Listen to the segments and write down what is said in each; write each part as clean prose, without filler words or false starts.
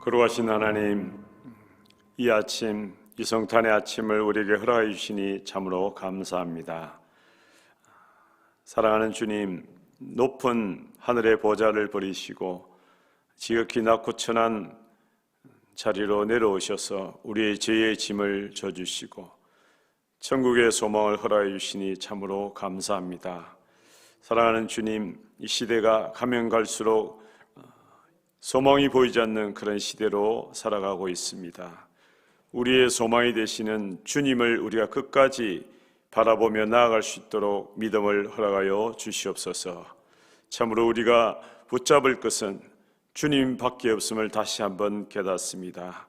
거룩하신 하나님, 이 아침, 이 성탄의 아침을 우리에게 허락해 주시니 참으로 감사합니다. 사랑하는 주님, 높은 하늘의 보좌를 버리시고 지극히 낮고 천한 자리로 내려오셔서 우리의 죄의 짐을 져주시고 천국의 소망을 허락해 주시니 참으로 감사합니다. 사랑하는 주님, 이 시대가 가면 갈수록 소망이 보이지 않는 그런 시대로 살아가고 있습니다. 우리의 소망이 되시는 주님을 우리가 끝까지 바라보며 나아갈 수 있도록 믿음을 허락하여 주시옵소서. 참으로 우리가 붙잡을 것은 주님밖에 없음을 다시 한번 깨닫습니다.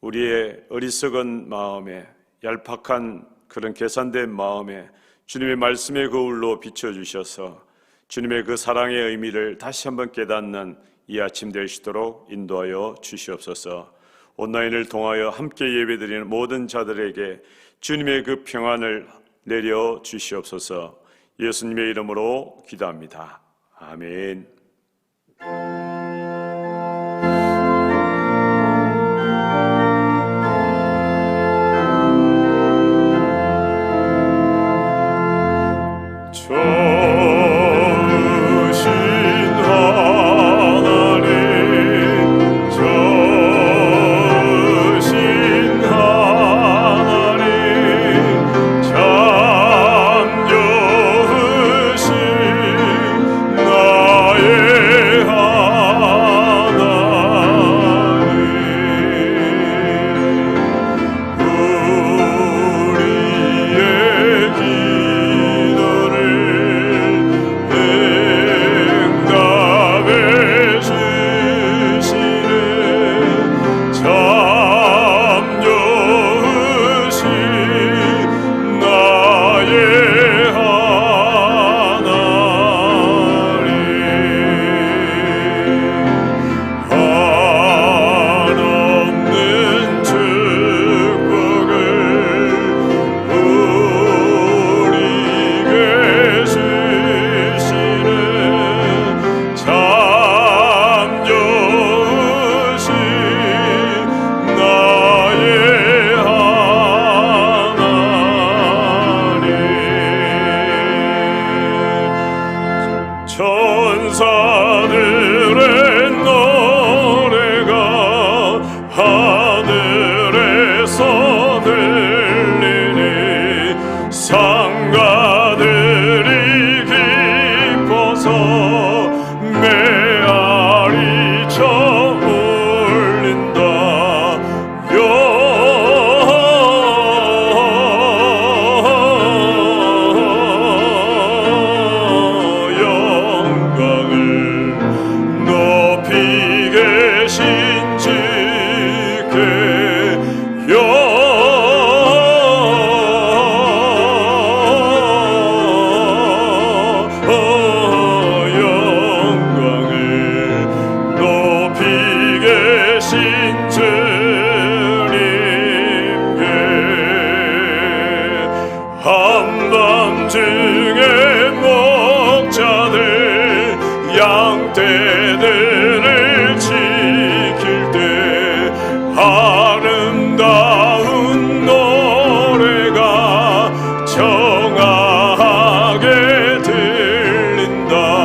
우리의 어리석은 마음에, 얄팍한 그런 계산된 마음에 주님의 말씀의 거울로 비춰주셔서 주님의 그 사랑의 의미를 다시 한번 깨닫는 이 아침 되시도록 인도하여 주시옵소서. 온라인을 통하여 함께 예배드리는 모든 자들에게 주님의 그 평안을 내려 주시옵소서. 예수님의 이름으로 기도합니다. 아멘. 한밤중에 목자들 양떼들을 지킬 때 아름다운 노래가 청아하게 들린다.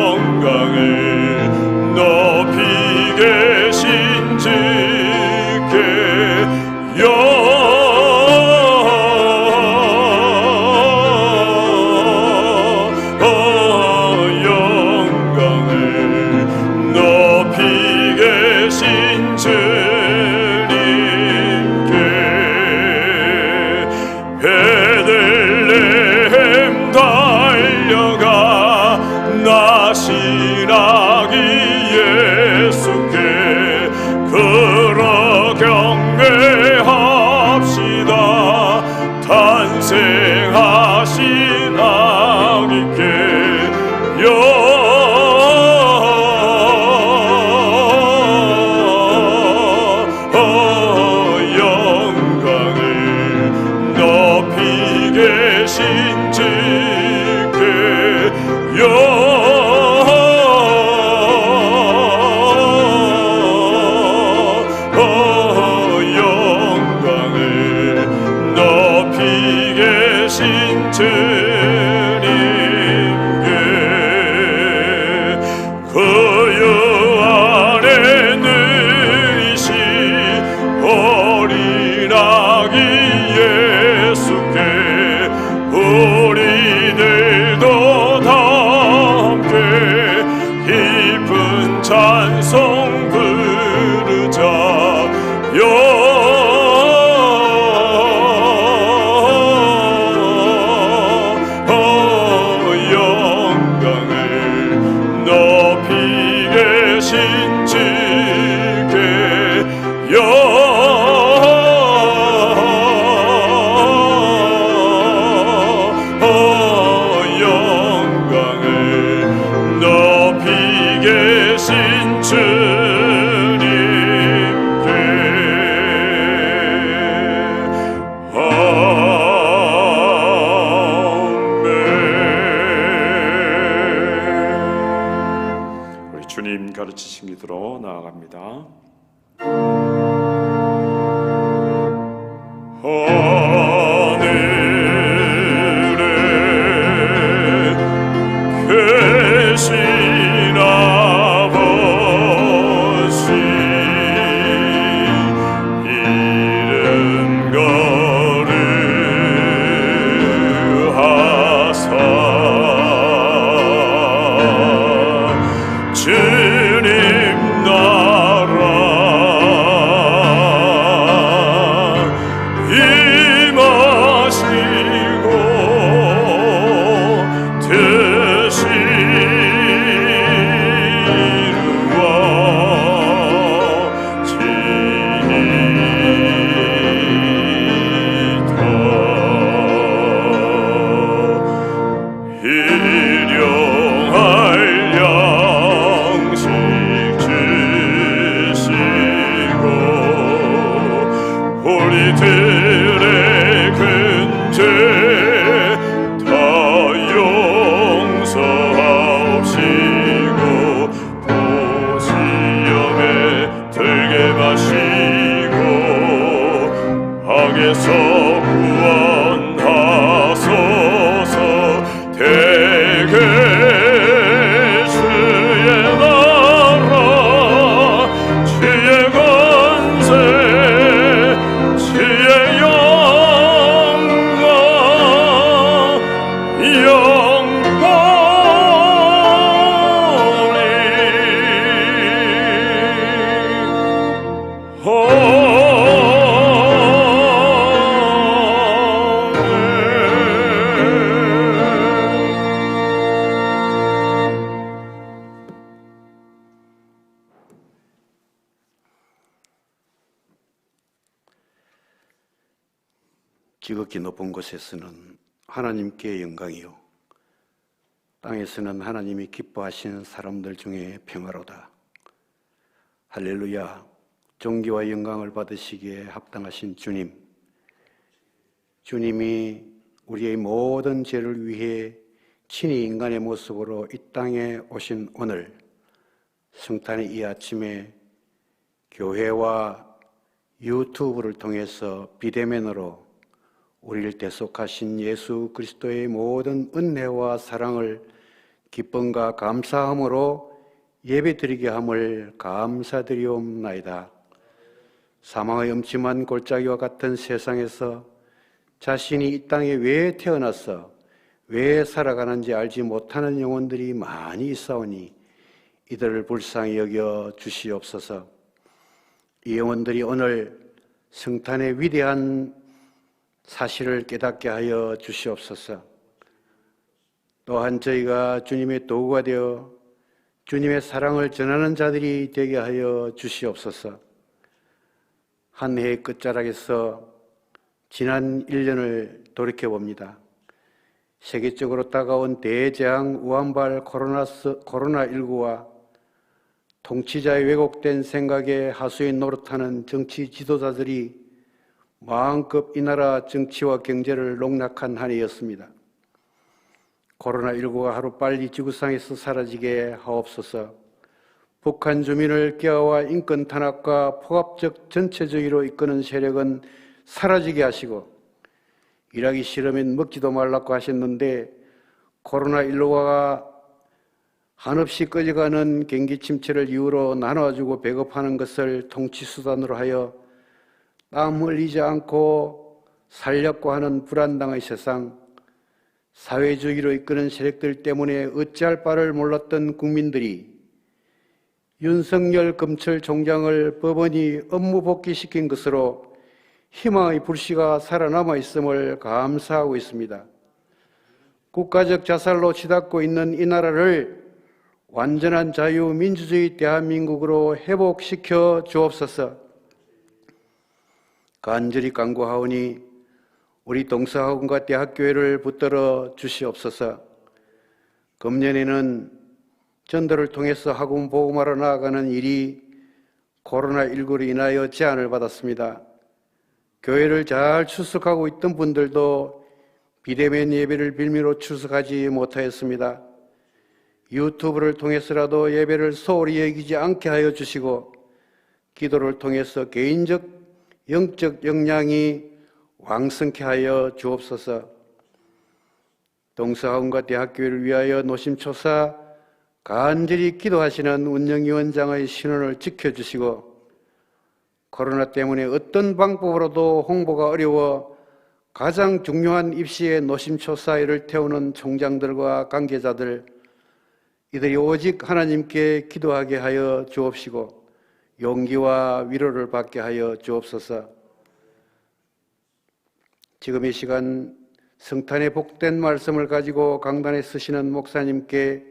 영광을 높이 계신 주께 영광을 높이 계신 주님께 베들레헴 달려가 나시라기 예수께 그러 경배합시다. 탄생하 계신 주께 영광을 높이 계신 주님께 그유 안에 누이신 어린 아기 예수께 우리들도 다 함께 깊은 찬송 부르자 영광을 높이 계신 주께 영광을 높이 계신 주님께 아멘. 우리 주님 가르치신 기도로 나아갑니다. 하늘에 계신 아버지 이름 거룩하사 주님 나라 임하시고 뜻이 이루어지리다 일용할 양식 주시고 우리들의 근죄 다 용서하옵시고 보시험에 들게 마시고 악에서 구원하소서 대개 주의 나라 주의 권세 주의 영광 지극히 높은 곳에서는 하나님께 영광이요 땅에서는 하나님이 기뻐하시는 사람들 중에 평화로다. 할렐루야. 존귀와 영광을 받으시기에 합당하신 주님, 주님이 우리의 모든 죄를 위해 친히 인간의 모습으로 이 땅에 오신 오늘 성탄의 이 아침에 교회와 유튜브를 통해서 비대면으로 우리를 대속하신 예수 그리스도의 모든 은혜와 사랑을 기쁨과 감사함으로 예배드리게 함을 감사드리옵나이다. 사망의 음침한 골짜기와 같은 세상에서 자신이 이 땅에 왜 태어나서 왜 살아가는지 알지 못하는 영혼들이 많이 있사오니 이들을 불쌍히 여겨 주시옵소서. 이 영혼들이 오늘 성탄의 위대한 사실을 깨닫게 하여 주시옵소서. 또한 저희가 주님의 도구가 되어 주님의 사랑을 전하는 자들이 되게 하여 주시옵소서. 한 해의 끝자락에서 지난 1년을 돌이켜봅니다. 세계적으로 다가온 대재앙 우한발 코로나19와 통치자의 왜곡된 생각에 하수인 노릇하는 정치 지도자들이 마음껏 이 나라 정치와 경제를 농락한 한 해였습니다. 코로나19가 하루빨리 지구상에서 사라지게 하옵소서. 북한 주민을 깨어와 인권 탄압과 포갑적 전체주의로 이끄는 세력은 사라지게 하시고, 일하기 싫으면 먹지도 말라고 하셨는데 코로나19가 한없이 꺼져가는 경기 침체를 이유로 나눠주고 배급하는 것을 통치수단으로 하여 땀 흘리지 않고 살려고 하는 불안당의 세상, 사회주의로 이끄는 세력들 때문에 어찌할 바를 몰랐던 국민들이 윤석열 검찰총장을 법원이 업무 복귀시킨 것으로 희망의 불씨가 살아남아 있음을 감사하고 있습니다. 국가적 자살로 치닫고 있는 이 나라를 완전한 자유민주주의 대한민국으로 회복시켜 주옵소서. 간절히 간구하오니 우리 동서학원과 대학교회를 붙들어 주시옵소서. 금년에는 전도를 통해서 학원 복음화로 나아가는 일이 코로나19로 인하여 제한을 받았습니다. 교회를 잘 출석하고 있던 분들도 비대면 예배를 빌미로 출석하지 못하였습니다. 유튜브를 통해서라도 예배를 소홀히 여기지 않게 하여 주시고, 기도를 통해서 개인적 영적 역량이 왕성케 하여 주옵소서. 동서학원과 대학교를 위하여 노심초사 간절히 기도하시는 운영위원장의 신원을 지켜주시고, 코로나 때문에 어떤 방법으로도 홍보가 어려워 가장 중요한 입시에 노심초사를 태우는 총장들과 관계자들, 이들이 오직 하나님께 기도하게 하여 주옵시고 용기와 위로를 받게 하여 주옵소서. 지금 이 시간 성탄의 복된 말씀을 가지고 강단에 서시는 목사님께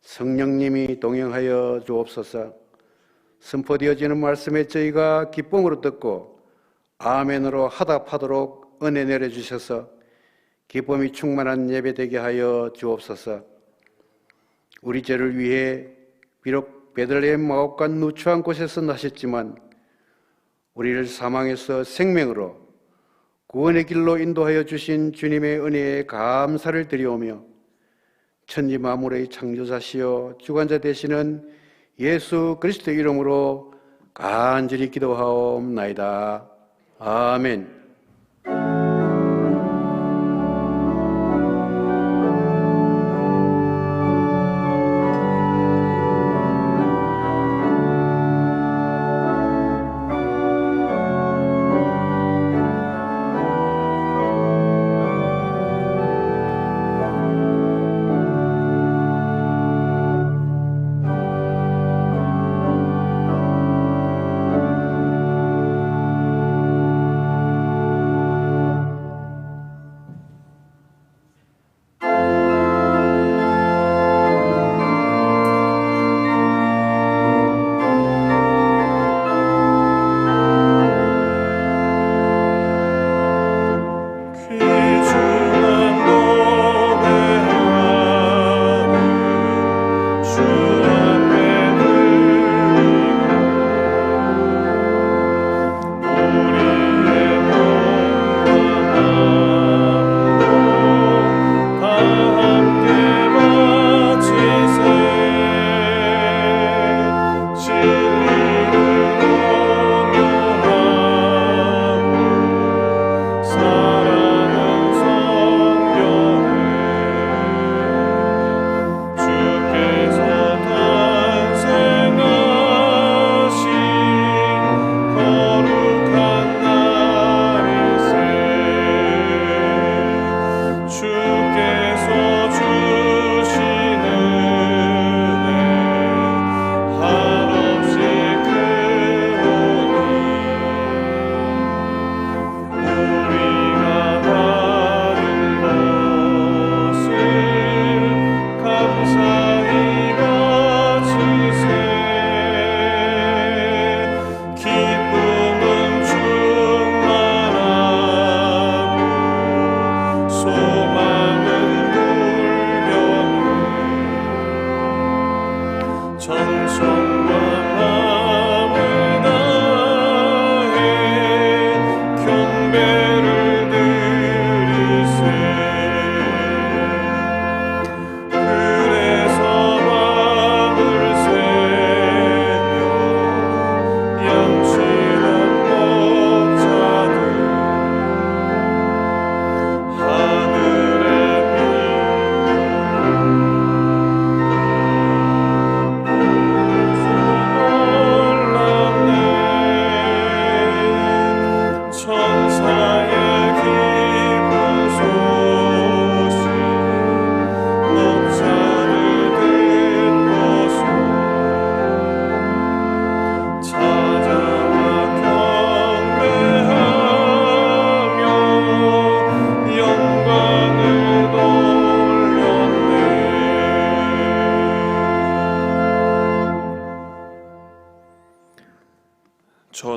성령님이 동행하여 주옵소서. 선포되어지는 말씀에 저희가 기쁨으로 듣고 아멘으로 화답하도록 은혜 내려주셔서 기쁨이 충만한 예배되게 하여 주옵소서. 우리 죄를 위해 비록 베들레헴 마옥간 누추한 곳에서 나셨지만 우리를 사망에서 생명으로 구원의 길로 인도하여 주신 주님의 은혜에 감사를 드리오며, 천지 만물의 창조자시요 주관자 되시는 예수 그리스도의 이름으로 간절히 기도하옵나이다. 아멘.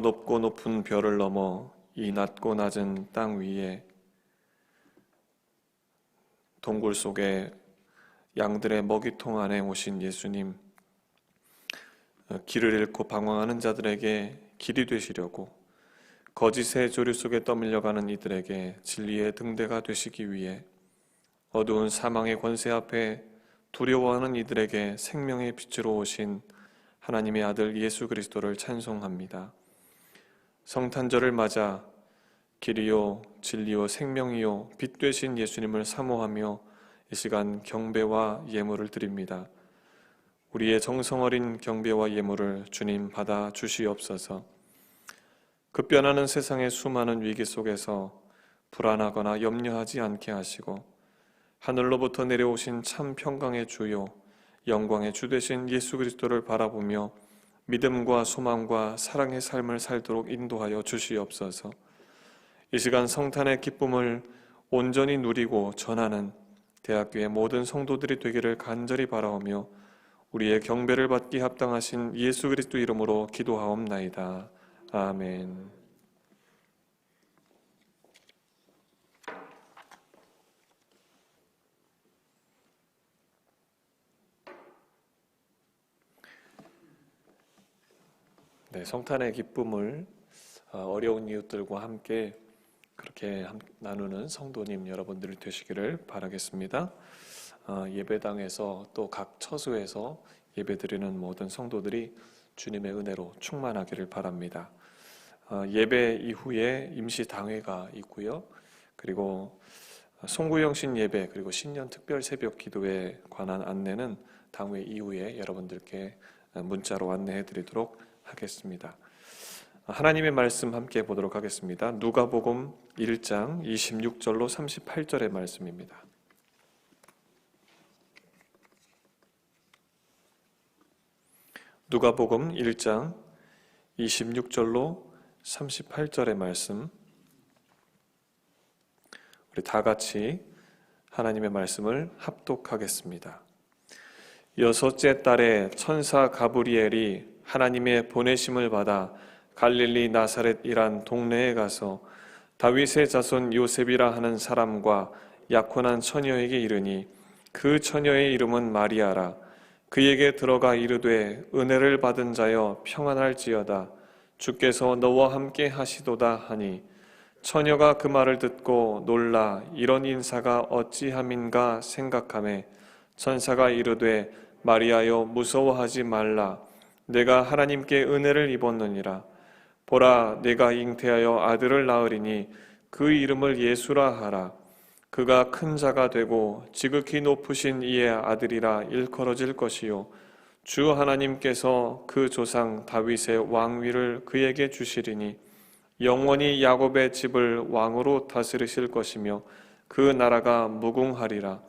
높고 높은 별을 넘어 이 낮고 낮은 땅 위에 동굴 속에 양들의 먹이통 안에 오신 예수님, 길을 잃고 방황하는 자들에게 길이 되시려고 거짓의 조류 속에 떠밀려가는 이들에게 진리의 등대가 되시기 위해 어두운 사망의 권세 앞에 두려워하는 이들에게 생명의 빛으로 오신 하나님의 아들 예수 그리스도를 찬송합니다. 성탄절을 맞아 길이요 진리요 생명이요 빛 되신 예수님을 사모하며 이 시간 경배와 예물을 드립니다. 우리의 정성 어린 경배와 예물을 주님 받아 주시옵소서. 급변하는 세상의 수많은 위기 속에서 불안하거나 염려하지 않게 하시고 하늘로부터 내려오신 참 평강의 주요 영광의 주 되신 예수 그리스도를 바라보며 믿음과 소망과 사랑의 삶을 살도록 인도하여 주시옵소서. 이 시간 성탄의 기쁨을 온전히 누리고 전하는 대학교의 모든 성도들이 되기를 간절히 바라오며 우리의 경배를 받기 합당하신 예수 그리스도 이름으로 기도하옵나이다. 아멘. 네, 성탄의 기쁨을 어려운 이웃들과 함께 그렇게 나누는 성도님 여러분들이 되시기를 바라겠습니다. 예배당에서 또 각 처소에서 예배드리는 모든 성도들이 주님의 은혜로 충만하기를 바랍니다. 예배 이후에 임시당회가 있고요. 그리고 송구영신 예배 그리고 신년 특별 새벽 기도에 관한 안내는 당회 이후에 여러분들께 문자로 안내해 드리도록 하겠습니다. 하나님의 말씀 함께 보도록 하겠습니다. 누가복음 1장 26절로 38절의 말씀입니다. 누가복음 1장 26절로 38절의 말씀, 우리 다 같이 하나님의 말씀을 합독하겠습니다. 여섯째 달에 천사 가브리엘이 하나님의 보내심을 받아 갈릴리 나사렛이란 동네에 가서 다윗의 자손 요셉이라 하는 사람과 약혼한 처녀에게 이르니 그 처녀의 이름은 마리아라. 그에게 들어가 이르되 은혜를 받은 자여 평안할지어다. 주께서 너와 함께 하시도다 하니 처녀가 그 말을 듣고 놀라 이런 인사가 어찌함인가 생각하매 천사가 이르되 마리아여 무서워하지 말라. 내가 하나님께 은혜를 입었느니라. 보라 내가 잉태하여 아들을 낳으리니 그 이름을 예수라 하라. 그가 큰 자가 되고 지극히 높으신 이의 아들이라 일컬어질 것이요 주 하나님께서 그 조상 다윗의 왕위를 그에게 주시리니 영원히 야곱의 집을 왕으로 다스리실 것이며 그 나라가 무궁하리라.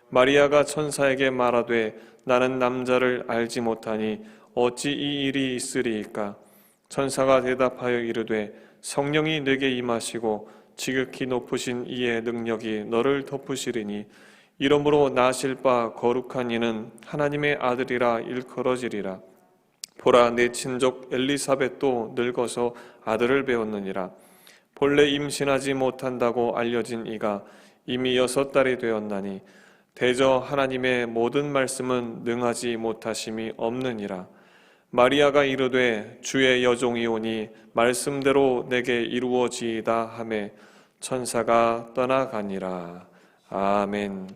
마리아가 천사에게 말하되 나는 남자를 알지 못하니 어찌 이 일이 있으리이까. 천사가 대답하여 이르되 성령이 내게 임하시고 지극히 높으신 이의 능력이 너를 덮으시리니 이러므로 나실 바 거룩한 이는 하나님의 아들이라 일컬어지리라. 보라 내 친족 엘리사벳도 늙어서 아들을 배웠느니라. 본래 임신하지 못한다고 알려진 이가 이미 6달이 되었나니 대저 하나님의 모든 말씀은 능하지 못하심이 없느니라. 마리아가 이르되 주의 여종이 오니 말씀대로 내게 이루어지이다 하매 천사가 떠나가니라. 아멘.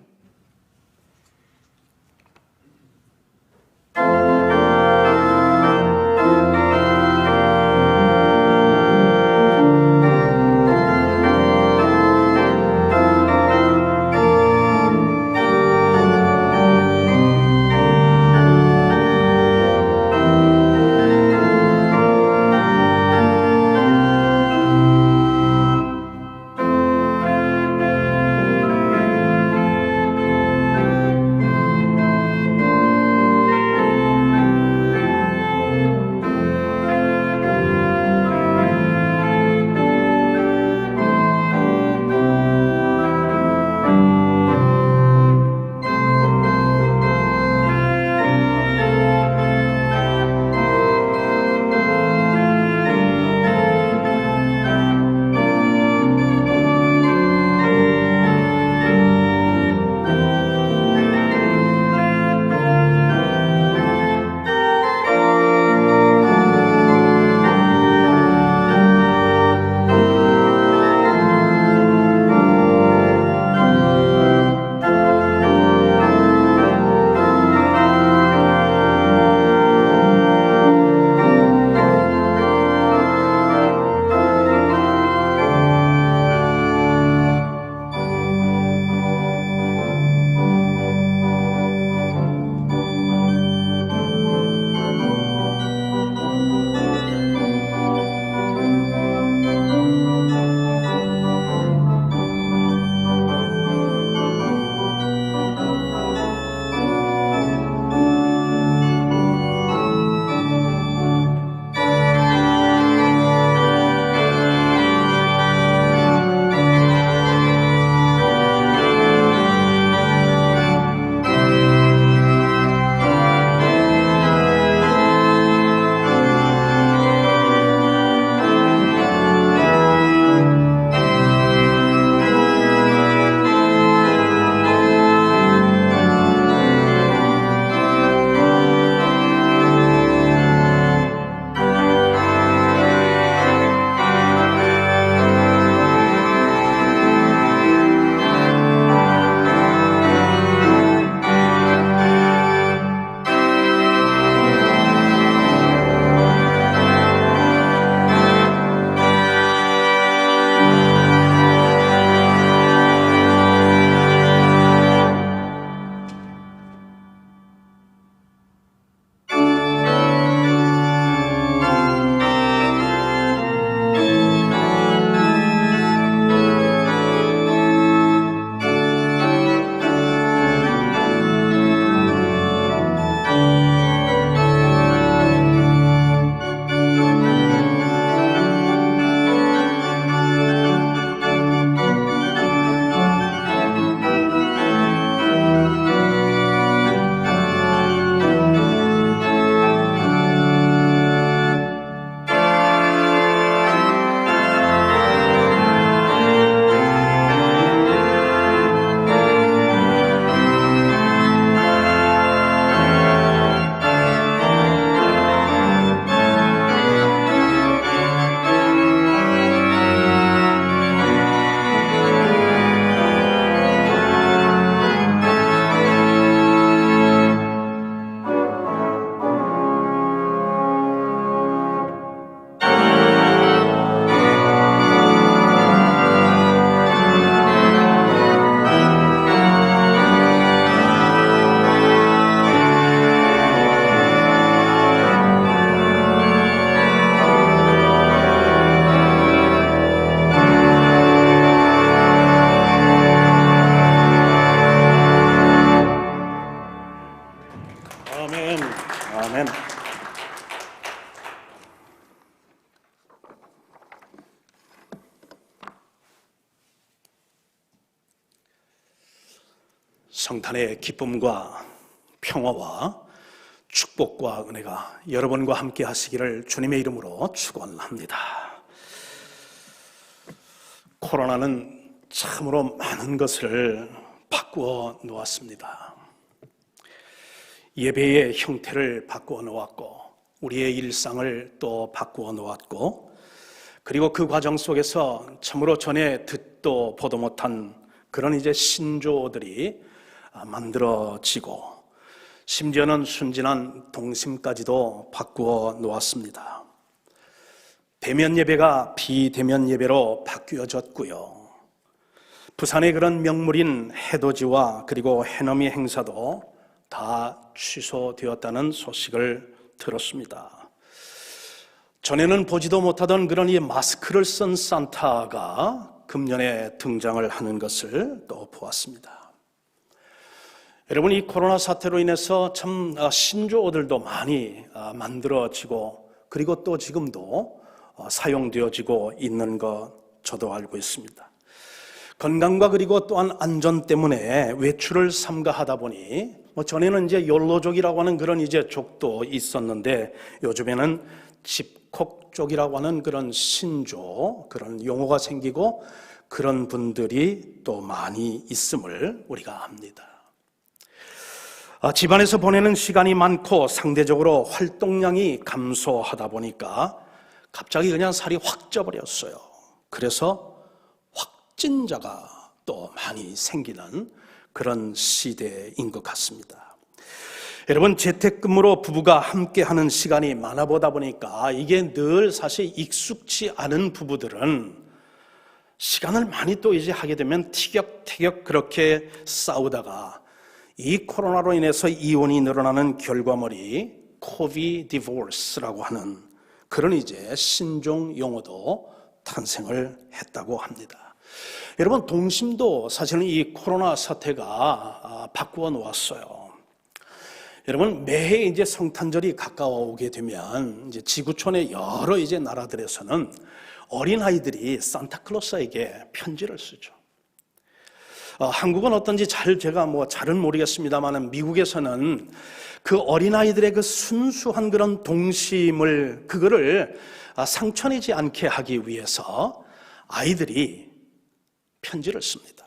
성탄의 기쁨과 평화와 축복과 은혜가 여러분과 함께 하시기를 주님의 이름으로 축원합니다. 코로나는 참으로 많은 것을 바꾸어 놓았습니다. 예배의 형태를 바꾸어 놓았고, 우리의 일상을 또 바꾸어 놓았고, 그리고 그 과정 속에서 참으로 전에 듣도 보도 못한 그런 이제 신조어들이 만들어지고, 심지어는 순진한 동심까지도 바꾸어 놓았습니다. 대면 예배가 비대면 예배로 바뀌어졌고요. 부산의 그런 명물인 해돋이와 그리고 해넘이 행사도 다 취소되었다는 소식을 들었습니다. 전에는 보지도 못하던 그런 이 마스크를 쓴 산타가 금년에 등장을 하는 것을 또 보았습니다. 여러분, 이 코로나 사태로 인해서 참 신조어들도 많이 만들어지고, 그리고 또 지금도 사용되어지고 있는 것 저도 알고 있습니다. 건강과 그리고 또한 안전 때문에 외출을 삼가하다 보니, 전에는 이제 욜로족이라고 하는 그런 이제 족도 있었는데, 요즘에는 집콕족이라고 하는 그런 신조, 그런 용어가 생기고, 그런 분들이 또 많이 있음을 우리가 압니다. 집안에서 보내는 시간이 많고 상대적으로 활동량이 감소하다 보니까 갑자기 그냥 살이 확 쪄버렸어요. 그래서 확진자가 또 많이 생기는 그런 시대인 것 같습니다. 여러분, 재택근무로 부부가 함께하는 시간이 많아 보다 보니까 이게 늘 사실 익숙치 않은 부부들은 시간을 많이 또 이제 하게 되면 티격태격 그렇게 싸우다가 이 코로나로 인해서 이혼이 늘어나는 결과물이 코비 디보스라고 하는 그런 이제 신종 용어도 탄생을 했다고 합니다. 여러분, 동심도 사실은 이 코로나 사태가 바꾸어 놓았어요. 여러분, 매해 이제 성탄절이 가까워오게 되면 이제 지구촌의 여러 이제 나라들에서는 어린아이들이 산타클로스에게 편지를 쓰죠. 한국은 어떤지 제가 잘은 모르겠습니다만, 미국에서는 그 어린아이들의 그 순수한 그런 동심을, 그거를 상처내지 않게 하기 위해서 아이들이 편지를 씁니다.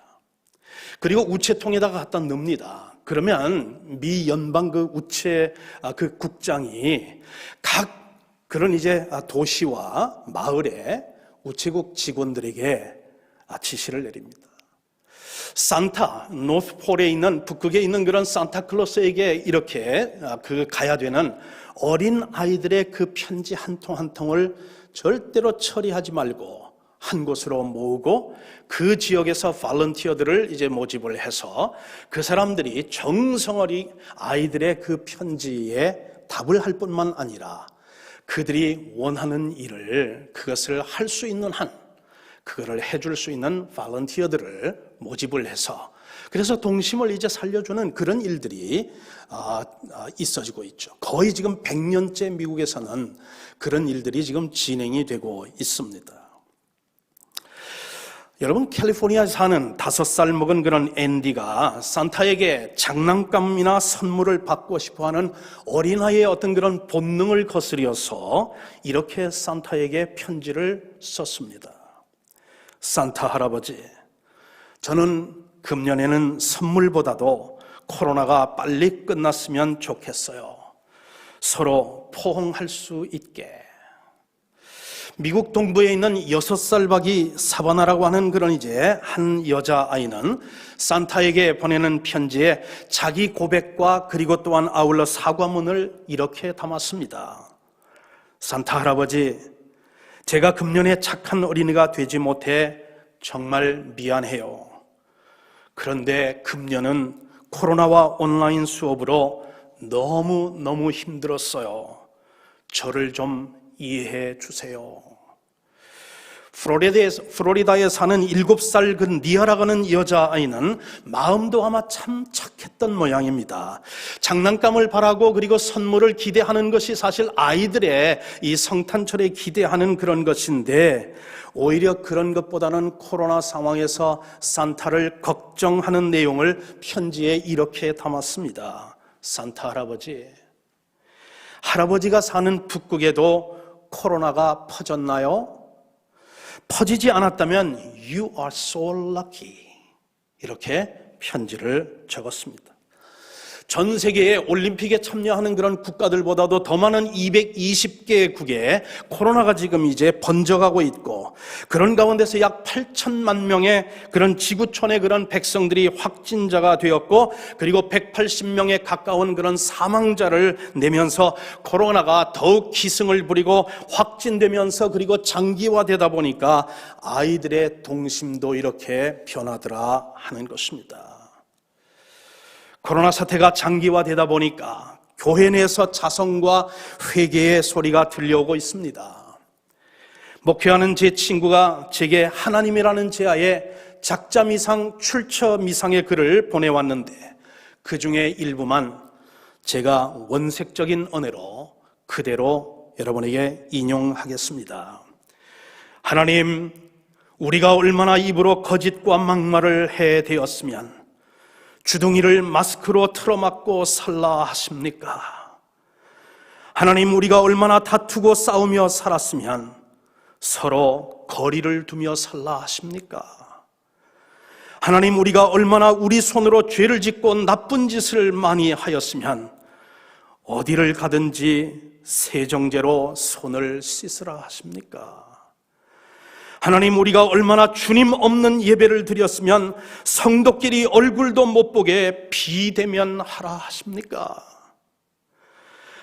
그리고 우체통에다가 갖다 넣습니다. 그러면 미 연방 그 우체 그 국장이 각 그런 이제 도시와 마을의 우체국 직원들에게 지시를 내립니다. 산타, 노스폴에 있는, 북극에 있는 그런 산타클로스에게 이렇게 가야 되는 어린 아이들의 그 편지 한 통 한 통을 절대로 처리하지 말고 한 곳으로 모으고, 그 지역에서 발런티어들을 이제 모집을 해서 그 사람들이 정성어리 아이들의 그 편지에 답을 할 뿐만 아니라 그들이 원하는 일을, 그것을 할 수 있는 한, 그거를 해줄 수 있는 발런티어들을 모집을 해서, 그래서 동심을 이제 살려주는 그런 일들이 있어지고 있죠. 거의 지금 100년째 미국에서는 그런 일들이 지금 진행이 되고 있습니다. 여러분, 캘리포니아에 사는 5살 먹은 그런 앤디가 산타에게 장난감이나 선물을 받고 싶어하는 어린아이의 어떤 그런 본능을 거스려서 이렇게 산타에게 편지를 썼습니다. 산타 할아버지, 저는 금년에는 선물보다도 코로나가 빨리 끝났으면 좋겠어요. 서로 포옹할 수 있게. 미국 동부에 있는 6살 박이 사바나라고 하는 그런 이제 한 여자아이는 산타에게 보내는 편지에 자기 고백과 그리고 또한 아울러 사과문을 이렇게 담았습니다. 산타 할아버지, 제가 금년에 착한 어린이가 되지 못해 정말 미안해요. 그런데 금년은 코로나와 온라인 수업으로 너무 힘들었어요. 저를 좀 이해해 주세요. 플로리다에 사는 7살 그 니아라가는 여자아이는 마음도 아마 참 착했던 모양입니다. 장난감을 바라고 그리고 선물을 기대하는 것이 사실 아이들의 이 성탄절에 기대하는 그런 것인데, 오히려 그런 것보다는 코로나 상황에서 산타를 걱정하는 내용을 편지에 이렇게 담았습니다. 산타 할아버지가 사는 북극에도 코로나가 퍼졌나요? 퍼지지 않았다면 You are so lucky. 이렇게 편지를 적었습니다. 전 세계의 올림픽에 참여하는 그런 국가들보다도 더 많은 220개국에 코로나가 지금 이제 번져가고 있고, 그런 가운데서 약 8천만 명의 그런 지구촌의 그런 백성들이 확진자가 되었고, 그리고 180명에 가까운 그런 사망자를 내면서 코로나가 더욱 기승을 부리고 확진되면서 그리고 장기화되다 보니까 아이들의 동심도 이렇게 변하더라 하는 것입니다. 코로나 사태가 장기화되다 보니까 교회 내에서 자성과 회개의 소리가 들려오고 있습니다. 목회하는 제 친구가 제게 하나님이라는 제하에 작자미상, 출처미상의 글을 보내왔는데, 그 중에 일부만 제가 원색적인 언어로 그대로 여러분에게 인용하겠습니다. 하나님, 우리가 얼마나 입으로 거짓과 막말을 해대었으면 주둥이를 마스크로 틀어막고 살라 하십니까? 하나님, 우리가 얼마나 다투고 싸우며 살았으면 서로 거리를 두며 살라 하십니까? 하나님, 우리가 얼마나 우리 손으로 죄를 짓고 나쁜 짓을 많이 하였으면 어디를 가든지 세정제로 손을 씻으라 하십니까? 하나님, 우리가 얼마나 주님 없는 예배를 드렸으면 성도끼리 얼굴도 못 보게 비대면하라 하십니까?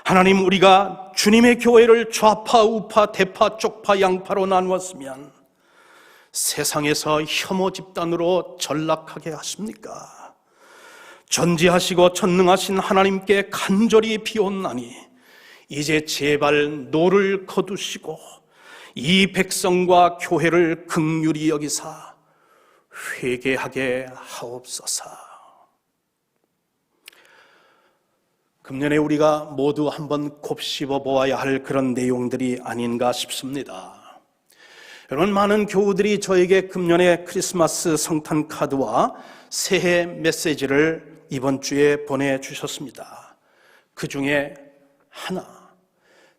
하나님, 우리가 주님의 교회를 좌파, 우파, 대파, 쪽파, 양파로 나누었으면 세상에서 혐오 집단으로 전락하게 하십니까? 전지하시고 전능하신 하나님께 간절히 비옵나니 이제 제발 노를 거두시고 이 백성과 교회를 긍휼히 여기사 회개하게 하옵소서. 금년에 우리가 모두 한번 곱씹어 보아야 할 그런 내용들이 아닌가 싶습니다. 여러분, 많은 교우들이 저에게 금년에 크리스마스 성탄 카드와 새해 메시지를 이번 주에 보내주셨습니다. 그 중에 하나,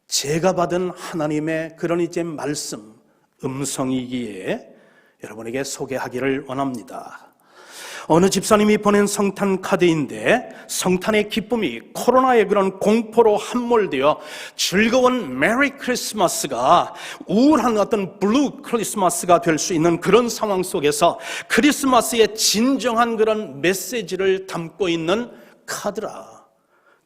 제가 받은 하나님의 그런 이제 말씀, 음성이기에 여러분에게 소개하기를 원합니다. 어느 집사님이 보낸 성탄 카드인데, 성탄의 기쁨이 코로나의 그런 공포로 함몰되어 즐거운 메리 크리스마스가 우울한 어떤 블루 크리스마스가 될 수 있는 그런 상황 속에서 크리스마스의 진정한 그런 메시지를 담고 있는 카드라.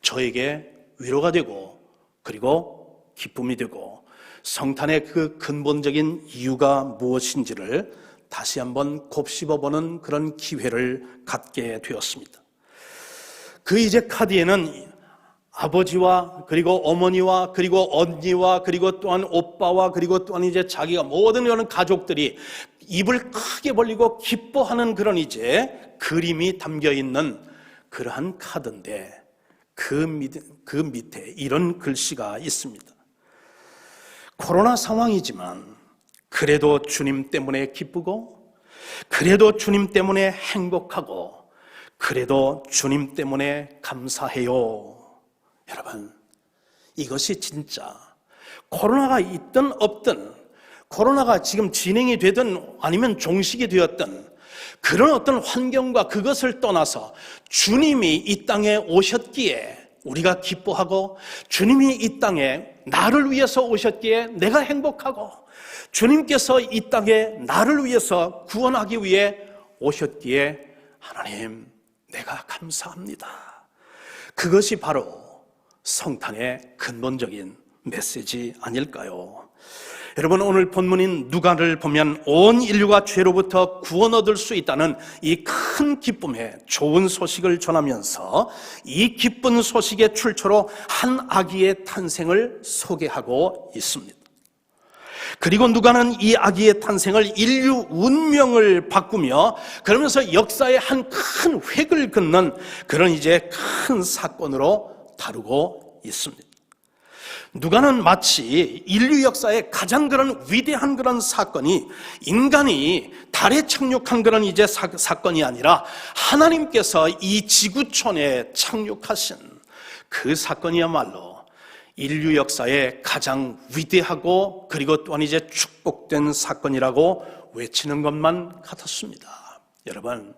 저에게 위로가 되고 그리고 기쁨이 되고 성탄의 그 근본적인 이유가 무엇인지를 다시 한번 곱씹어보는 그런 기회를 갖게 되었습니다. 그 이제 카드에는 아버지와 그리고 어머니와 그리고 언니와 그리고 또한 오빠와 그리고 또한 이제 자기가 모든 그런 가족들이 입을 크게 벌리고 기뻐하는 그런 이제 그림이 담겨 있는 그러한 카드인데, 그 밑에 이런 글씨가 있습니다. 코로나 상황이지만 그래도 주님 때문에 기쁘고, 그래도 주님 때문에 행복하고, 그래도 주님 때문에 감사해요. 여러분, 이것이 진짜 코로나가 있든 없든, 코로나가 지금 진행이 되든 아니면 종식이 되었든, 그런 어떤 환경과 그것을 떠나서 주님이 이 땅에 오셨기에 우리가 기뻐하고, 주님이 이 땅에 나를 위해서 오셨기에 내가 행복하고, 주님께서 이 땅에 나를 위해서 구원하기 위해 오셨기에 하나님 내가 감사합니다. 그것이 바로 성탄의 근본적인 메시지 아닐까요? 여러분, 오늘 본문인 누가를 보면 온 인류가 죄로부터 구원 얻을 수 있다는 이 큰 기쁨의 좋은 소식을 전하면서 이 기쁜 소식의 출처로 한 아기의 탄생을 소개하고 있습니다. 그리고 누가는 이 아기의 탄생을 인류 운명을 바꾸며 그러면서 역사의 한 큰 획을 긋는 그런 이제 큰 사건으로 다루고 있습니다. 누가는 마치 인류 역사의 가장 그런 위대한 그런 사건이 인간이 달에 착륙한 그런 이제 사건이 아니라 하나님께서 이 지구촌에 착륙하신 그 사건이야말로 인류 역사의 가장 위대하고 그리고 또한 이제 축복된 사건이라고 외치는 것만 같았습니다. 여러분,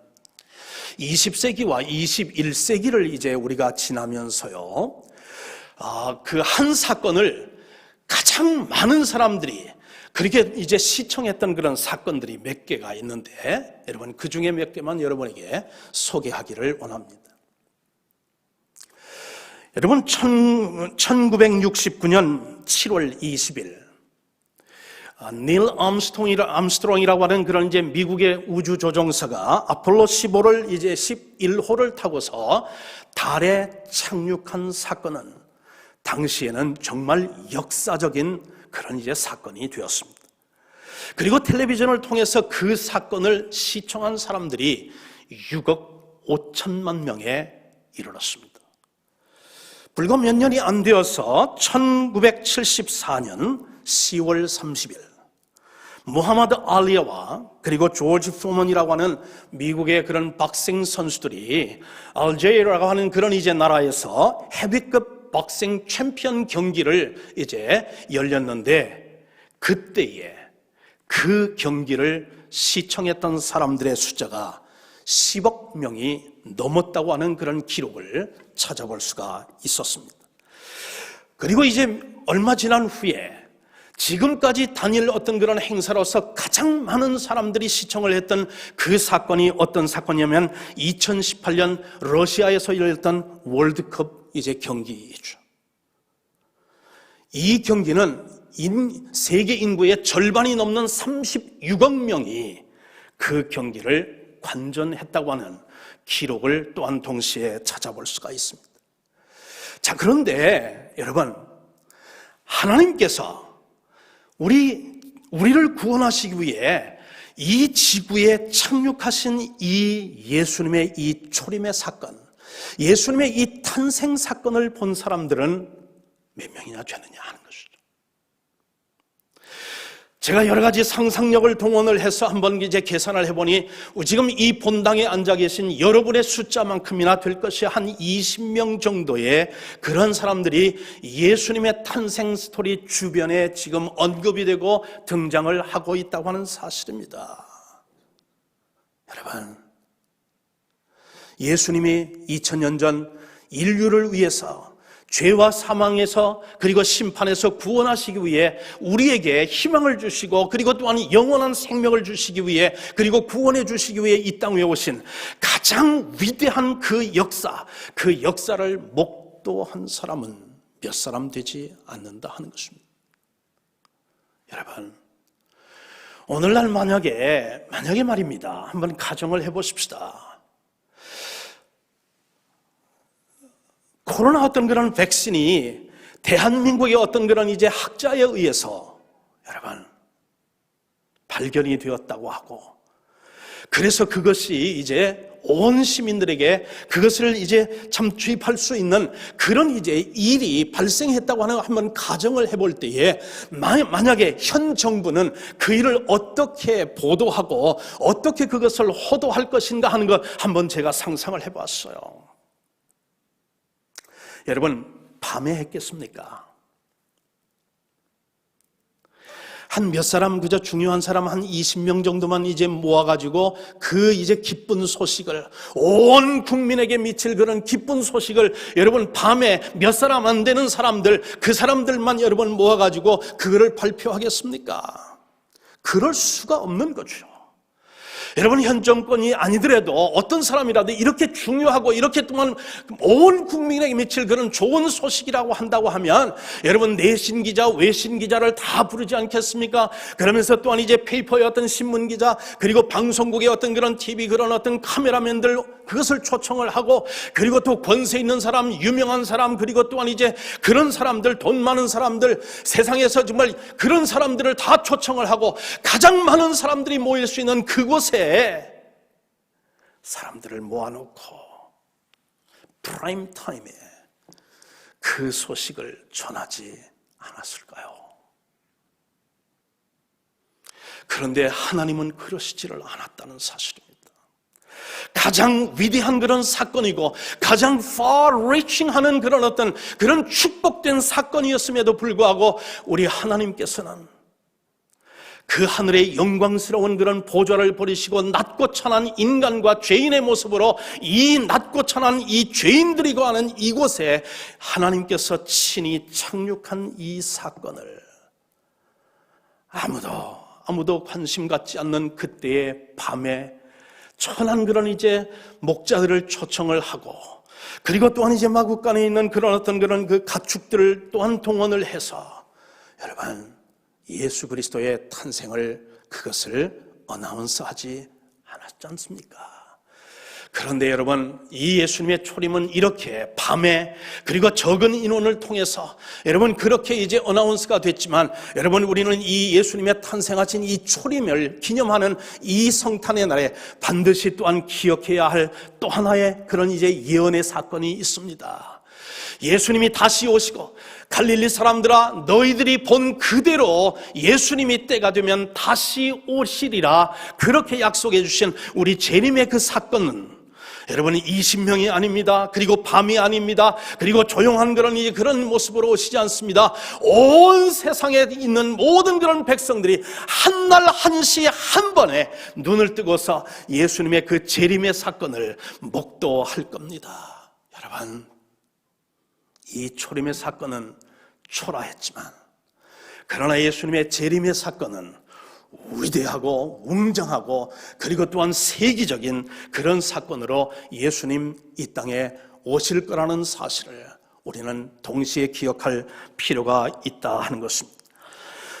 20세기와 21세기를 이제 우리가 지나면서요, 그 한 사건을 가장 많은 사람들이 그렇게 이제 시청했던 그런 사건들이 몇 개가 있는데, 여러분 그 중에 몇 개만 여러분에게 소개하기를 원합니다. 여러분, 1969년 7월 20일 닐 암스트롱이라고 하는 그런 이제 미국의 우주 조종사가 아폴로 15를 이제 11호를 타고서 달에 착륙한 사건은 당시에는 정말 역사적인 그런 이제 사건이 되었습니다. 그리고 텔레비전을 통해서 그 사건을 시청한 사람들이 6억 5천만 명에 이르렀습니다. 불과 몇 년이 안 되어서 1974년 10월 30일 무하마드 알리와 그리고 조지 포먼이라고 하는 미국의 그런 박싱 선수들이 알제이라고 하는 그런 이제 나라에서 헤비급 박싱 챔피언 경기를 이제 열렸는데, 그때에 그 경기를 시청했던 사람들의 숫자가 10억 명이 넘었다고 하는 그런 기록을 찾아볼 수가 있었습니다. 그리고 이제 얼마 지난 후에 지금까지 다닐 어떤 그런 행사로서 가장 많은 사람들이 시청을 했던 그 사건이 어떤 사건이냐면 2018년 러시아에서 열렸던 월드컵 이제 경기이죠. 이 경기는 세계 인구의 절반이 넘는 36억 명이 그 경기를 관전했다고 하는 기록을 또한 동시에 찾아볼 수가 있습니다. 자, 그런데 여러분, 하나님께서 우리를 구원하시기 위해 이 지구에 착륙하신 이 예수님의 이 초림의 사건, 예수님의 이 탄생 사건을 본 사람들은 몇 명이나 되느냐 하는 것이죠. 제가 여러 가지 상상력을 동원을 해서 한번 이제 계산을 해보니 지금 이 본당에 앉아 계신 여러분의 숫자만큼이나 될 것이 한 20명 정도의 그런 사람들이 예수님의 탄생 스토리 주변에 지금 언급이 되고 등장을 하고 있다고 하는 사실입니다. 여러분, 예수님이 2000년 전 인류를 위해서 죄와 사망에서 그리고 심판에서 구원하시기 위해 우리에게 희망을 주시고 그리고 또한 영원한 생명을 주시기 위해 그리고 구원해 주시기 위해 이 땅에 오신 가장 위대한 그 역사를 목도한 사람은 몇 사람 되지 않는다 하는 것입니다. 여러분, 오늘날 만약에 말입니다, 한번 가정을 해보십시다. 코로나 어떤 그런 백신이 대한민국의 어떤 그런 이제 학자에 의해서 여러분 발견이 되었다고 하고, 그래서 그것이 이제 온 시민들에게 그것을 이제 참 주입할 수 있는 그런 이제 일이 발생했다고 하는 한번 가정을 해볼 때에 만약에 현 정부는 그 일을 어떻게 보도하고 어떻게 그것을 호도할 것인가 하는 것 한번 제가 상상을 해봤어요. 여러분, 밤에 했겠습니까? 한 몇 사람, 그저 중요한 사람 한 20명 정도만 이제 모아가지고 그 이제 기쁜 소식을, 온 국민에게 미칠 그런 기쁜 소식을 여러분 밤에 몇 사람 안 되는 사람들, 그 사람들만 여러분 모아가지고 그거를 발표하겠습니까? 그럴 수가 없는 거죠. 여러분, 현 정권이 아니더라도 어떤 사람이라도 이렇게 중요하고 이렇게 또한 온 국민에게 미칠 그런 좋은 소식이라고 한다고 하면 여러분, 내신 기자, 외신 기자를 다 부르지 않겠습니까? 그러면서 또한 이제 페이퍼의 어떤 신문 기자, 그리고 방송국의 어떤 그런 TV 그런 어떤 카메라맨들, 그것을 초청을 하고, 그리고 또 권세 있는 사람, 유명한 사람, 그리고 또한 이제 그런 사람들, 돈 많은 사람들, 세상에서 정말 그런 사람들을 다 초청을 하고 가장 많은 사람들이 모일 수 있는 그곳에 사람들을 모아놓고 프라임 타임에 그 소식을 전하지 않았을까요? 그런데 하나님은 그러시지를 않았다는 사실입니다. 가장 위대한 그런 사건이고 가장 far-reaching하는 그런 어떤 그런 축복된 사건이었음에도 불구하고 우리 하나님께서는 그 하늘의 영광스러운 그런 보좌를 버리시고 낮고 천한 인간과 죄인의 모습으로 이 낮고 천한 이 죄인들이 거하는 이곳에 하나님께서 친히 착륙한 이 사건을 아무도 관심 갖지 않는 그때의 밤에 천한 그런 이제 목자들을 초청을 하고, 그리고 또한 이제 마국간에 있는 그런 어떤 그런 그 가축들을 또한 동원을 해서 여러분, 예수 그리스도의 탄생을 그것을 어나운스하지 않았지 않습니까? 그런데 여러분, 이 예수님의 초림은 이렇게 밤에 그리고 적은 인원을 통해서 여러분 그렇게 이제 어나운스가 됐지만, 여러분 우리는 이 예수님의 탄생하신 이 초림을 기념하는 이 성탄의 날에 반드시 또한 기억해야 할 또 하나의 그런 이제 예언의 사건이 있습니다. 예수님이 다시 오시고 갈릴리 사람들아, 너희들이 본 그대로 예수님이 때가 되면 다시 오시리라, 그렇게 약속해 주신 우리 재림의 그 사건은 여러분 20명이 아닙니다. 그리고 밤이 아닙니다. 그리고 조용한 그런 모습으로 오시지 않습니다. 온 세상에 있는 모든 그런 백성들이 한날 한시 한 번에 눈을 뜨고서 예수님의 그 재림의 사건을 목도할 겁니다. 여러분, 이 초림의 사건은 초라했지만, 그러나 예수님의 재림의 사건은 위대하고 웅장하고 그리고 또한 세기적인 그런 사건으로 예수님 이 땅에 오실 거라는 사실을 우리는 동시에 기억할 필요가 있다 하는 것입니다.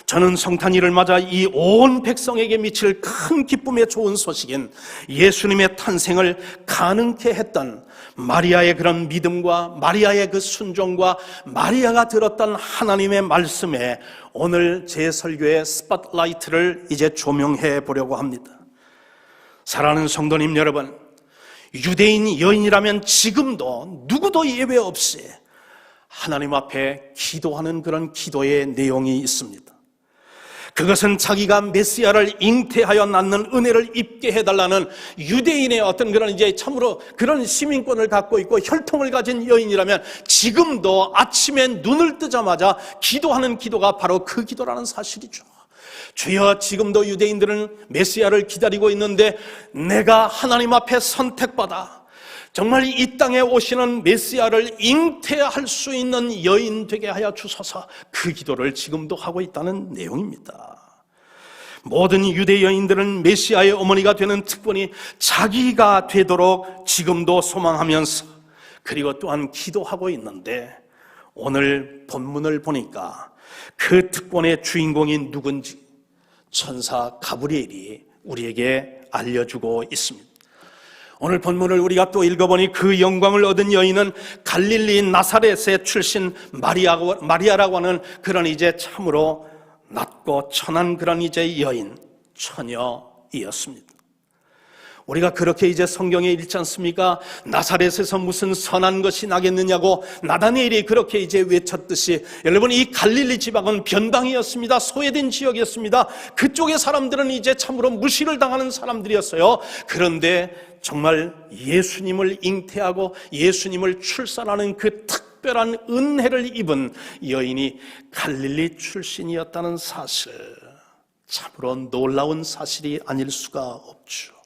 저는 성탄일을 맞아 이 온 백성에게 미칠 큰 기쁨의 좋은 소식인 예수님의 탄생을 가능케 했던 마리아의 그런 믿음과 마리아의 그 순종과 마리아가 들었던 하나님의 말씀에 오늘 제 설교의 스팟라이트를 이제 조명해 보려고 합니다. 사랑하는 성도님 여러분, 유대인 여인이라면 지금도 누구도 예외 없이 하나님 앞에 기도하는 그런 기도의 내용이 있습니다. 그것은 자기가 메시아를 잉태하여 낳는 은혜를 입게 해달라는 유대인의 어떤 그런 이제 참으로 그런 시민권을 갖고 있고 혈통을 가진 여인이라면 지금도 아침에 눈을 뜨자마자 기도하는 기도가 바로 그 기도라는 사실이죠. 주여, 지금도 유대인들은 메시아를 기다리고 있는데 내가 하나님 앞에 선택받아 정말 이 땅에 오시는 메시아를 잉태할 수 있는 여인 되게 하여 주소서, 그 기도를 지금도 하고 있다는 내용입니다. 모든 유대 여인들은 메시아의 어머니가 되는 특권이 자기가 되도록 지금도 소망하면서 그리고 또한 기도하고 있는데, 오늘 본문을 보니까 그 특권의 주인공이 누군지 천사 가브리엘이 우리에게 알려주고 있습니다. 오늘 본문을 우리가 또 읽어보니 그 영광을 얻은 여인은 갈릴리 나사렛의 출신 마리아라고 하는 그런 이제 참으로 낮고 천한 그런 이제 여인, 처녀이었습니다. 우리가 그렇게 이제 성경에 읽지 않습니까? 나사렛에서 무슨 선한 것이 나겠느냐고 나다니엘이 그렇게 이제 외쳤듯이, 여러분 이 갈릴리 지방은 변방이었습니다. 소외된 지역이었습니다. 그쪽의 사람들은 이제 참으로 무시를 당하는 사람들이었어요. 그런데 정말 예수님을 잉태하고 예수님을 출산하는 그 특별한 은혜를 입은 여인이 갈릴리 출신이었다는 사실, 참으로 놀라운 사실이 아닐 수가 없죠.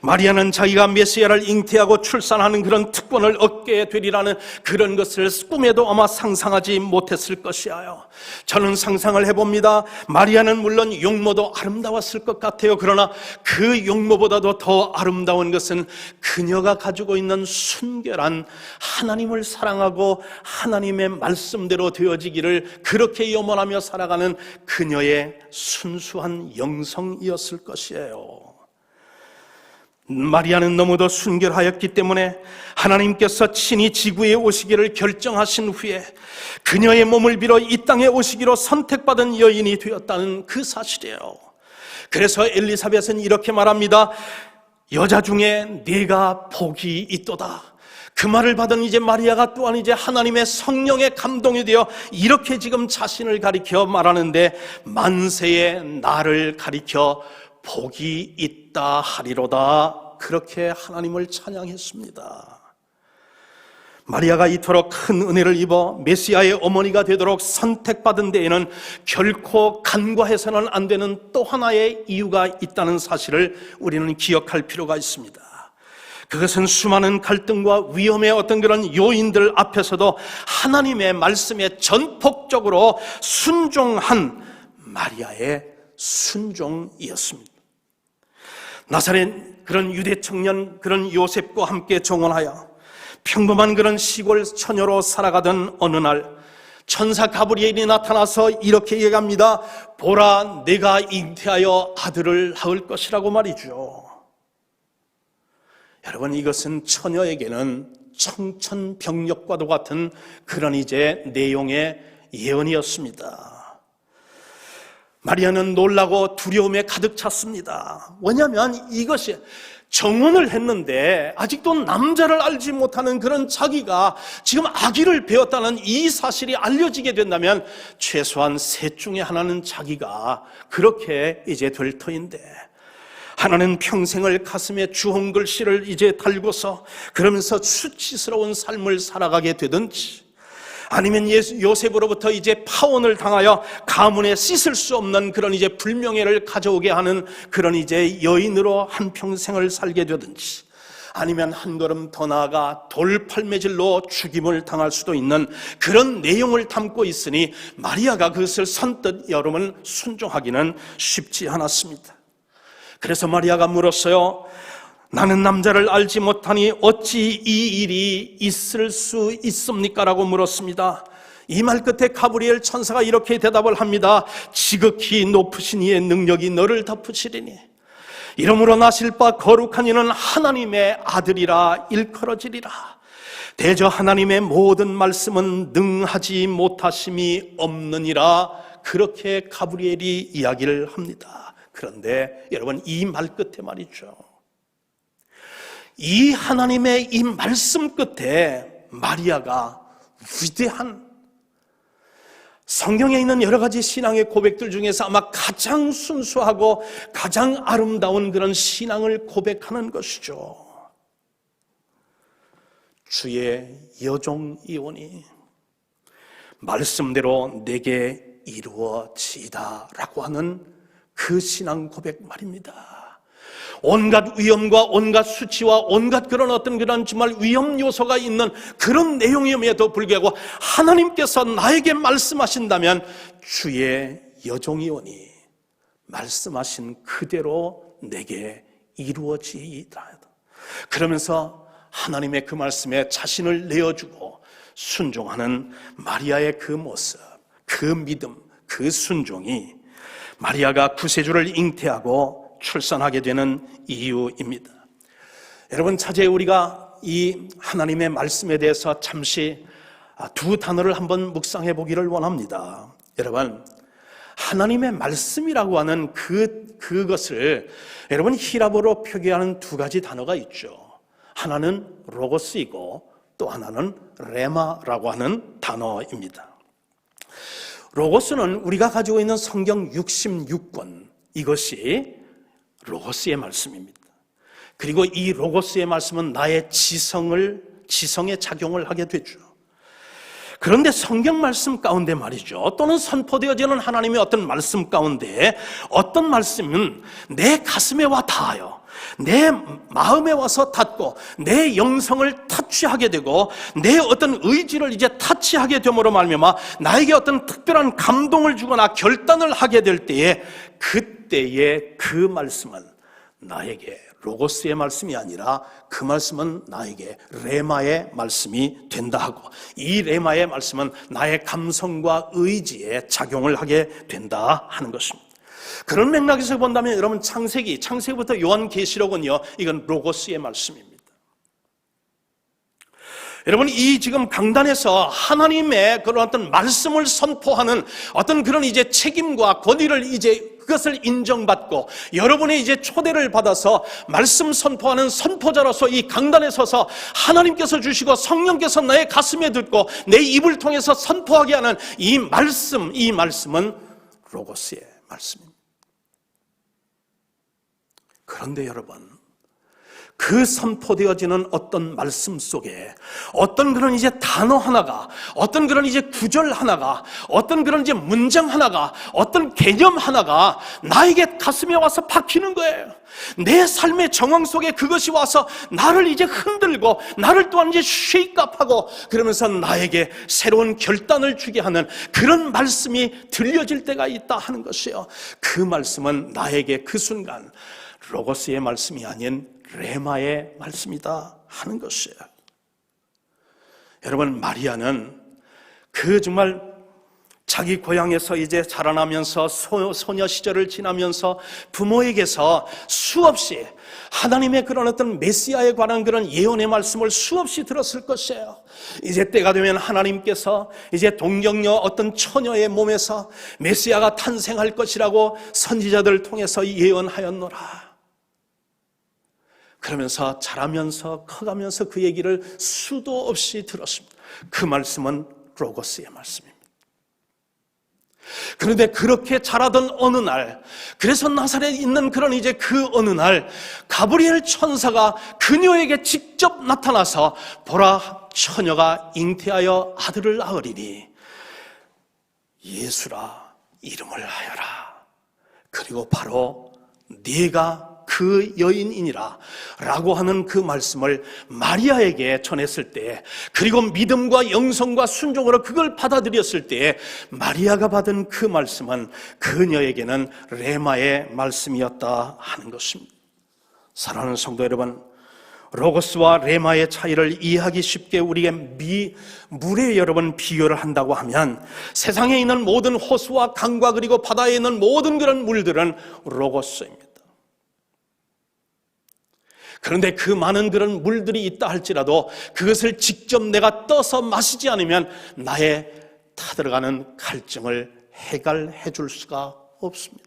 마리아는 자기가 메시아를 잉태하고 출산하는 그런 특권을 얻게 되리라는 그런 것을 꿈에도 아마 상상하지 못했을 것이에요. 저는 상상을 해봅니다. 마리아는 물론 용모도 아름다웠을 것 같아요. 그러나 그 용모보다도 더 아름다운 것은 그녀가 가지고 있는 순결한 하나님을 사랑하고 하나님의 말씀대로 되어지기를 그렇게 염원하며 살아가는 그녀의 순수한 영성이었을 것이에요. 마리아는 너무도 순결하였기 때문에 하나님께서 친히 지구에 오시기를 결정하신 후에 그녀의 몸을 빌어 이 땅에 오시기로 선택받은 여인이 되었다는 그 사실이에요. 그래서 엘리사벳은 이렇게 말합니다. 여자 중에 네가 복이 있도다. 그 말을 받은 이제 마리아가 또한 이제 하나님의 성령에 감동이 되어 이렇게 지금 자신을 가리켜 말하는데, 만세의 나를 가리켜 복이 있다 하리로다. 그렇게 하나님을 찬양했습니다. 마리아가 이토록 큰 은혜를 입어 메시아의 어머니가 되도록 선택받은 데에는 결코 간과해서는 안 되는 또 하나의 이유가 있다는 사실을 우리는 기억할 필요가 있습니다. 그것은 수많은 갈등과 위험의 어떤 그런 요인들 앞에서도 하나님의 말씀에 전폭적으로 순종한 마리아의 순종이었습니다. 나사렛 그런 유대 청년 그런 요셉과 함께 정혼하여 평범한 그런 시골 처녀로 살아가던 어느 날 천사 가브리엘이 나타나서 이렇게 얘기합니다. 보라, 내가 잉태하여 아들을 낳을 것이라고 말이죠. 여러분, 이것은 처녀에게는 청천벽력과도 같은 그런 이제 내용의 예언이었습니다. 마리아는 놀라고 두려움에 가득 찼습니다. 왜냐하면 이것이 정혼을 했는데 아직도 남자를 알지 못하는 그런 자기가 지금 아기를 배웠다는 이 사실이 알려지게 된다면 최소한 셋 중에 하나는 자기가 그렇게 이제 될 터인데, 하나는 평생을 가슴에 주홍 글씨를 이제 달고서 그러면서 수치스러운 삶을 살아가게 되든지, 아니면 요셉으로부터 이제 파혼을 당하여 가문에 씻을 수 없는 그런 이제 불명예를 가져오게 하는 그런 이제 여인으로 한평생을 살게 되든지, 아니면 한 걸음 더 나아가 돌팔매질로 죽임을 당할 수도 있는 그런 내용을 담고 있으니 마리아가 그것을 선뜻 여러분 순종하기는 쉽지 않았습니다. 그래서 마리아가 물었어요. 나는 남자를 알지 못하니 어찌 이 일이 있을 수 있습니까? 라고 물었습니다. 이 말 끝에 가브리엘 천사가 이렇게 대답을 합니다. 지극히 높으신 이의 능력이 너를 덮으시리니 이러므로 나실 바 거룩한 이는 하나님의 아들이라 일컬어지리라. 대저 하나님의 모든 말씀은 능하지 못하심이 없느니라. 그렇게 가브리엘이 이야기를 합니다. 그런데 여러분, 이 말 끝에 말이죠, 이 하나님의 이 말씀 끝에 마리아가 위대한, 성경에 있는 여러 가지 신앙의 고백들 중에서 아마 가장 순수하고 가장 아름다운 그런 신앙을 고백하는 것이죠. 주의 여종이오니 말씀대로 내게 이루어지이다 라고 하는 그 신앙 고백 말입니다. 온갖 위험과 온갖 수치와 온갖 그런 어떤 그런 정말 위험 요소가 있는 그런 내용임에도 불구하고 하나님께서 나에게 말씀하신다면 주의 여종이오니 말씀하신 그대로 내게 이루어지이다. 그러면서 하나님의 그 말씀에 자신을 내어주고 순종하는 마리아의 그 모습, 그 믿음, 그 순종이 마리아가 구세주를 잉태하고 출산하게 되는 이유입니다. 여러분, 차제에 우리가 이 하나님의 말씀에 대해서 잠시 두 단어를 한번 묵상해 보기를 원합니다. 여러분, 하나님의 말씀이라고 하는 그것을 여러분 히라보로 표기하는 두 가지 단어가 있죠. 하나는 로고스이고 또 하나는 레마라고 하는 단어입니다. 로고스는 우리가 가지고 있는 성경 66권, 이것이 로고스의 말씀입니다. 그리고 이 로고스의 말씀은 나의 지성에 작용을 하게 되죠. 그런데 성경 말씀 가운데 말이죠, 또는 선포되어지는 하나님의 어떤 말씀 가운데 어떤 말씀은 내 가슴에 와 닿아요. 내 마음에 와서 닿고 내 영성을 타취하게 되고 내 어떤 의지를 이제 타취하게 됨으로 말미암아 나에게 어떤 특별한 감동을 주거나 결단을 하게 될 때에 그때의 그 말씀은 나에게 로고스의 말씀이 아니라 그 말씀은 나에게 레마의 말씀이 된다 하고, 이 레마의 말씀은 나의 감성과 의지에 작용을 하게 된다 하는 것입니다. 그런 맥락에서 본다면 여러분 창세기부터 요한계시록은요, 이건 로고스의 말씀입니다. 여러분, 이 지금 강단에서 하나님의 그런 어떤 말씀을 선포하는 어떤 그런 이제 책임과 권위를 이제 그것을 인정받고 여러분의 이제 초대를 받아서 말씀 선포하는 선포자로서 이 강단에 서서 하나님께서 주시고 성령께서 나의 가슴에 듣고 내 입을 통해서 선포하게 하는 이 말씀은 로고스의 말씀입니다. 그런데 여러분, 그 선포되어지는 어떤 말씀 속에 어떤 그런 이제 단어 하나가, 어떤 그런 이제 구절 하나가, 어떤 그런 이제 문장 하나가, 어떤 개념 하나가 나에게 가슴에 와서 박히는 거예요. 내 삶의 정황 속에 그것이 와서 나를 이제 흔들고 나를 또한 이제 쉐이크업하고 그러면서 나에게 새로운 결단을 주게 하는 그런 말씀이 들려질 때가 있다 하는 것이에요. 그 말씀은 나에게 그 순간 로고스의 말씀이 아닌 레마의 말씀이다 하는 것이에요. 여러분, 마리아는 그 정말 자기 고향에서 이제 자라나면서 소녀 시절을 지나면서 부모에게서 수없이 하나님의 그런 어떤 메시아에 관한 그런 예언의 말씀을 수없이 들었을 것이에요. 이제 때가 되면 하나님께서 이제 동정녀 어떤 처녀의 몸에서 메시아가 탄생할 것이라고 선지자들을 통해서 예언하였노라. 그러면서 자라면서 커가면서 그 얘기를 수도 없이 들었습니다. 그 말씀은 로고스의 말씀입니다. 그런데 그렇게 자라던 어느 날, 그래서 나사렛에 있는 그런 이제 그 어느 날 가브리엘 천사가 그녀에게 직접 나타나서 보라, 처녀가 잉태하여 아들을 낳으리니 예수라 이름을 하여라. 그리고 바로 네가 그 여인이니라 라고 하는 그 말씀을 마리아에게 전했을 때, 그리고 믿음과 영성과 순종으로 그걸 받아들였을 때 마리아가 받은 그 말씀은 그녀에게는 레마의 말씀이었다 하는 것입니다. 사랑하는 성도 여러분, 로고스와 레마의 차이를 이해하기 쉽게 우리에게 물에 여러분 비교를 한다고 하면 세상에 있는 모든 호수와 강과 그리고 바다에 있는 모든 그런 물들은 로고스입니다. 그런데 그 많은 그런 물들이 있다 할지라도 그것을 직접 내가 떠서 마시지 않으면 나의 타들어가는 갈증을 해갈해 줄 수가 없습니다.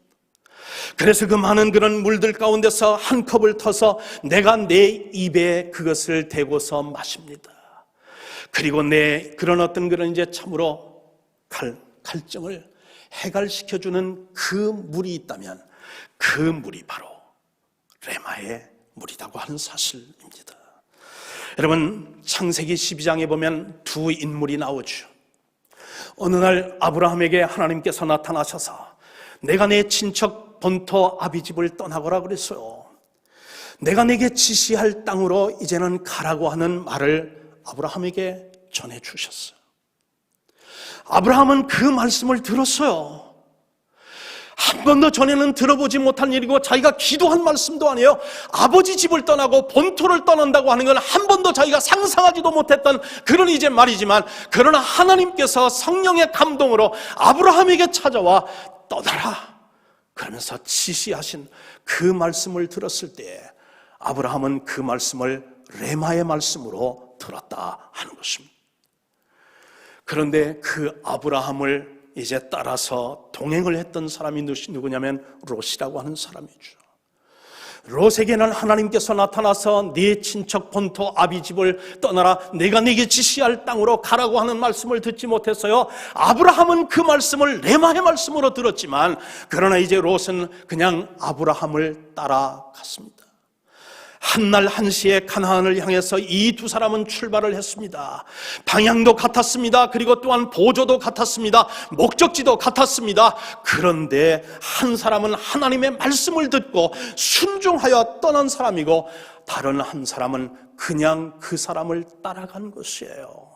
그래서 그 많은 그런 물들 가운데서 한 컵을 터서 내가 내 입에 그것을 대고서 마십니다. 그리고 내 그런 어떤 그런 이제 참으로 갈증을 해갈시켜주는 그 물이 있다면 그 물이 바로 레마의 물이라고 하는 사실입니다. 여러분, 창세기 12장에 보면 두 인물이 나오죠. 어느 날 아브라함에게 하나님께서 나타나셔서 내가 내 친척 본토 아비집을 떠나거라 그랬어요. 내가 내게 지시할 땅으로 이제는 가라고 하는 말을 아브라함에게 전해주셨어요. 아브라함은 그 말씀을 들었어요. 한 번도 전에는 들어보지 못한 일이고 자기가 기도한 말씀도 아니에요. 아버지 집을 떠나고 본토를 떠난다고 하는 건 한 번도 자기가 상상하지도 못했던 그런 이제 말이지만, 그러나 하나님께서 성령의 감동으로 아브라함에게 찾아와 떠나라 그러면서 지시하신 그 말씀을 들었을 때 아브라함은 그 말씀을 레마의 말씀으로 들었다 하는 것입니다. 그런데 그 아브라함을 이제 따라서 동행을 했던 사람이 누구냐면 롯이라고 하는 사람이죠. 롯에게는 하나님께서 나타나서 네 친척 본토 아비집을 떠나라, 내가 네게 지시할 땅으로 가라고 하는 말씀을 듣지 못했어요. 아브라함은 그 말씀을 레마의 말씀으로 들었지만, 그러나 이제 롯은 그냥 아브라함을 따라갔습니다. 한날 한시에 가나안을 향해서 이 두 사람은 출발을 했습니다. 방향도 같았습니다. 그리고 또한 보조도 같았습니다. 목적지도 같았습니다. 그런데 한 사람은 하나님의 말씀을 듣고 순종하여 떠난 사람이고, 다른 한 사람은 그냥 그 사람을 따라간 것이에요.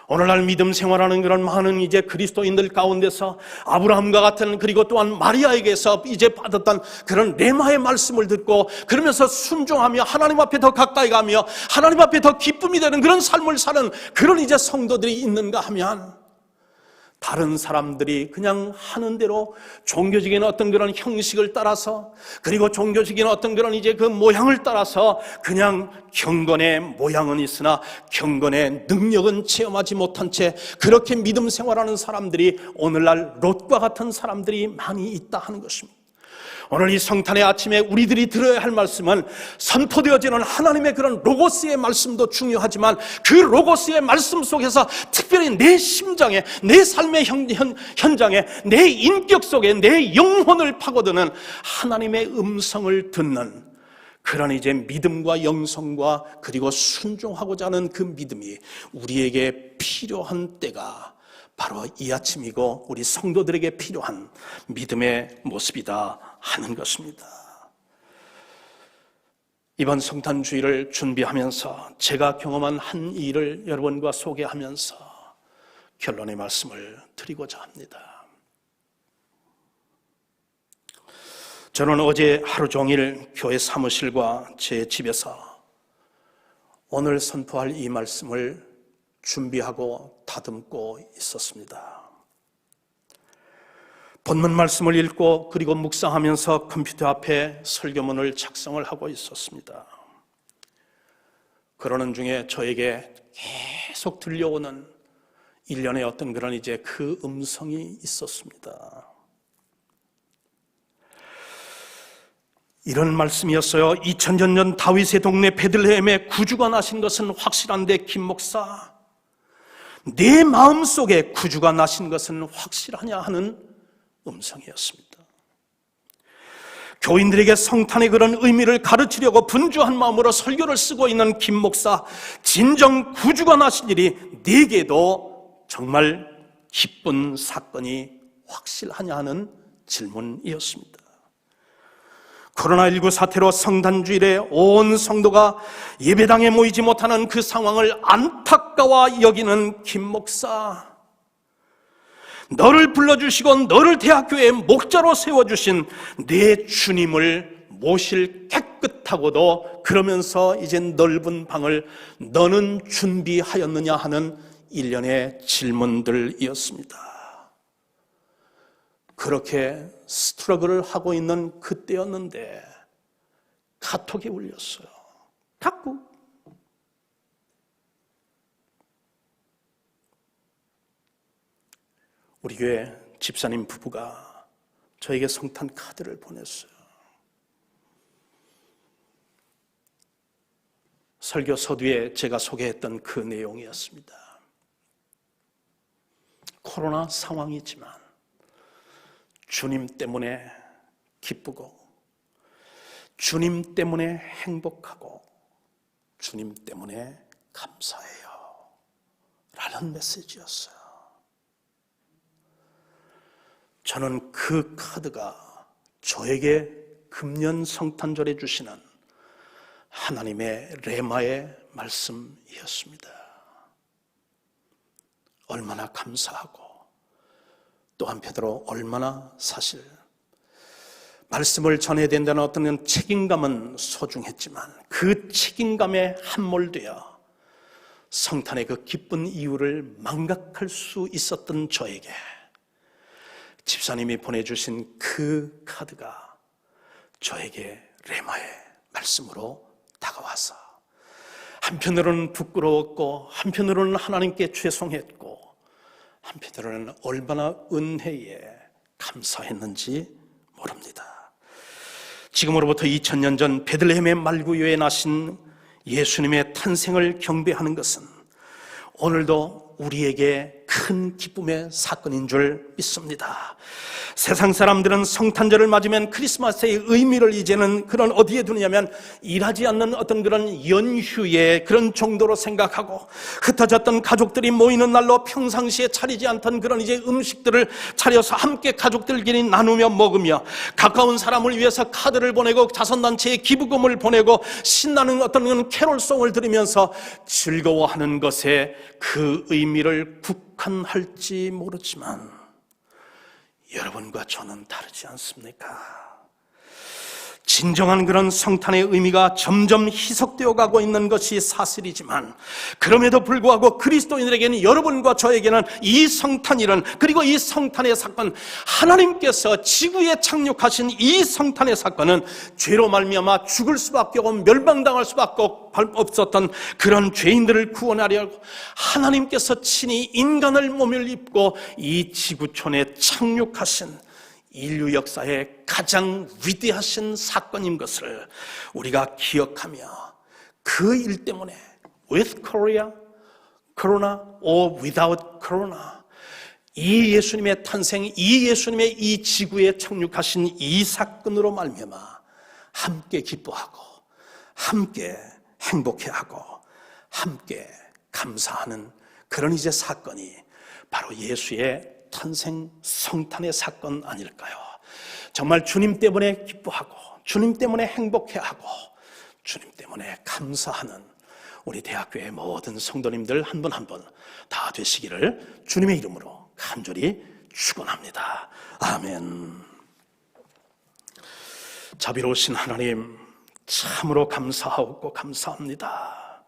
오늘날 믿음 생활하는 그런 많은 이제 그리스도인들 가운데서 아브라함과 같은, 그리고 또한 마리아에게서 이제 받았던 그런 레마의 말씀을 듣고 그러면서 순종하며 하나님 앞에 더 가까이 가며 하나님 앞에 더 기쁨이 되는 그런 삶을 사는 그런 이제 성도들이 있는가 하면, 다른 사람들이 그냥 하는 대로 종교적인 어떤 그런 형식을 따라서, 그리고 종교적인 어떤 그런 이제 그 모양을 따라서 그냥 경건의 모양은 있으나 경건의 능력은 체험하지 못한 채 그렇게 믿음 생활하는 사람들이 오늘날 롯과 같은 사람들이 많이 있다 하는 것입니다. 오늘 이 성탄의 아침에 우리들이 들어야 할 말씀은 선포되어지는 하나님의 그런 로고스의 말씀도 중요하지만, 그 로고스의 말씀 속에서 특별히 내 심장에, 내 삶의 현장에, 내 인격 속에 내 영혼을 파고드는 하나님의 음성을 듣는 그런 이제 믿음과 영성과 그리고 순종하고자 하는 그 믿음이 우리에게 필요한 때가 바로 이 아침이고, 우리 성도들에게 필요한 믿음의 모습이다 하는 것입니다. 이번 성탄주의를 준비하면서 제가 경험한 한 일을 여러분과 소개하면서 결론의 말씀을 드리고자 합니다. 저는 어제 하루 종일 교회 사무실과 제 집에서 오늘 선포할 이 말씀을 준비하고 다듬고 있었습니다. 본문 말씀을 읽고 그리고 묵상하면서 컴퓨터 앞에 설교문을 작성을 하고 있었습니다. 그러는 중에 저에게 계속 들려오는 일련의 어떤 그런 이제 그 음성이 있었습니다. 이런 말씀이었어요. 2000년 전 다윗의 동네 베들레헴에 구주가 나신 것은 확실한데 김 목사, 내 마음속에 구주가 나신 것은 확실하냐 하는 음성이었습니다. 교인들에게 성탄의 그런 의미를 가르치려고 분주한 마음으로 설교를 쓰고 있는 김 목사, 진정 구주가 나신 일이 내게도 정말 기쁜 사건이 확실하냐 하는 질문이었습니다. 코로나19 사태로 성탄주일에 온 성도가 예배당에 모이지 못하는 그 상황을 안타까워 여기는 김 목사, 너를 불러주시고 너를 대학교의 목자로 세워주신 내 주님을 모실 깨끗하고도 그러면서 이제 넓은 방을 너는 준비하였느냐 하는 일련의 질문들이었습니다. 그렇게 스트러글을 하고 있는 그때였는데 카톡이 울렸어요. 자꾸 우리 교회 집사님 부부가 저에게 성탄 카드를 보냈어요. 설교 서두에 제가 소개했던 그 내용이었습니다. 코로나 상황이지만 주님 때문에 기쁘고 주님 때문에 행복하고 주님 때문에 감사해요 라는 메시지였어요. 저는 그 카드가 저에게 금년 성탄절에 주시는 하나님의 레마의 말씀이었습니다. 얼마나 감사하고 또 한편으로 얼마나 사실 말씀을 전해야 된다는 어떤 책임감은 소중했지만 그 책임감에 함몰되어 성탄의 그 기쁜 이유를 망각할 수 있었던 저에게 집사님이 보내주신 그 카드가 저에게 레마의 말씀으로 다가와서 한편으로는 부끄러웠고 한편으로는 하나님께 죄송했고 한편으로는 얼마나 은혜에 감사했는지 모릅니다. 지금으로부터 2000년 전 베들레헴의 말구유에 나신 예수님의 탄생을 경배하는 것은 오늘도 우리에게 큰 기쁨의 사건인 줄 믿습니다. 세상 사람들은 성탄절을 맞으면 크리스마스의 의미를 이제는 그런 어디에 두느냐면 일하지 않는 어떤 그런 연휴의 그런 정도로 생각하고, 흩어졌던 가족들이 모이는 날로 평상시에 차리지 않던 그런 이제 음식들을 차려서 함께 가족들끼리 나누며 먹으며, 가까운 사람을 위해서 카드를 보내고 자선단체에 기부금을 보내고 신나는 어떤 그런 캐롤송을 들으면서 즐거워하는 것에 그 의미를 국한할지 모르지만 여러분과 저는 다르지 않습니까? 진정한 그런 성탄의 의미가 점점 희석되어 가고 있는 것이 사실이지만, 그럼에도 불구하고 그리스도인들에게는, 여러분과 저에게는 이 성탄일은, 그리고 이 성탄의 사건, 하나님께서 지구에 착륙하신 이 성탄의 사건은 죄로 말미암아 죽을 수밖에 없고 멸망당할 수밖에 없었던 그런 죄인들을 구원하려고 하나님께서 친히 인간을 몸을 입고 이 지구촌에 착륙하신 인류 역사의 가장 위대하신 사건인 것을 우리가 기억하며, 그 일 때문에 with Corona or without Corona, 이 예수님의 탄생, 이 예수님의 이 지구에 착륙하신 이 사건으로 말미암아 함께 기뻐하고 함께 행복해하고 함께 감사하는 그런 이제 사건이 바로 예수의 탄생 성탄의 사건 아닐까요? 정말 주님 때문에 기뻐하고 주님 때문에 행복해하고 주님 때문에 감사하는 우리 대학교의 모든 성도님들 한 분 한 분 다 되시기를 주님의 이름으로 간절히 축원합니다. 아멘. 자비로우신 하나님, 참으로 감사하고 감사합니다.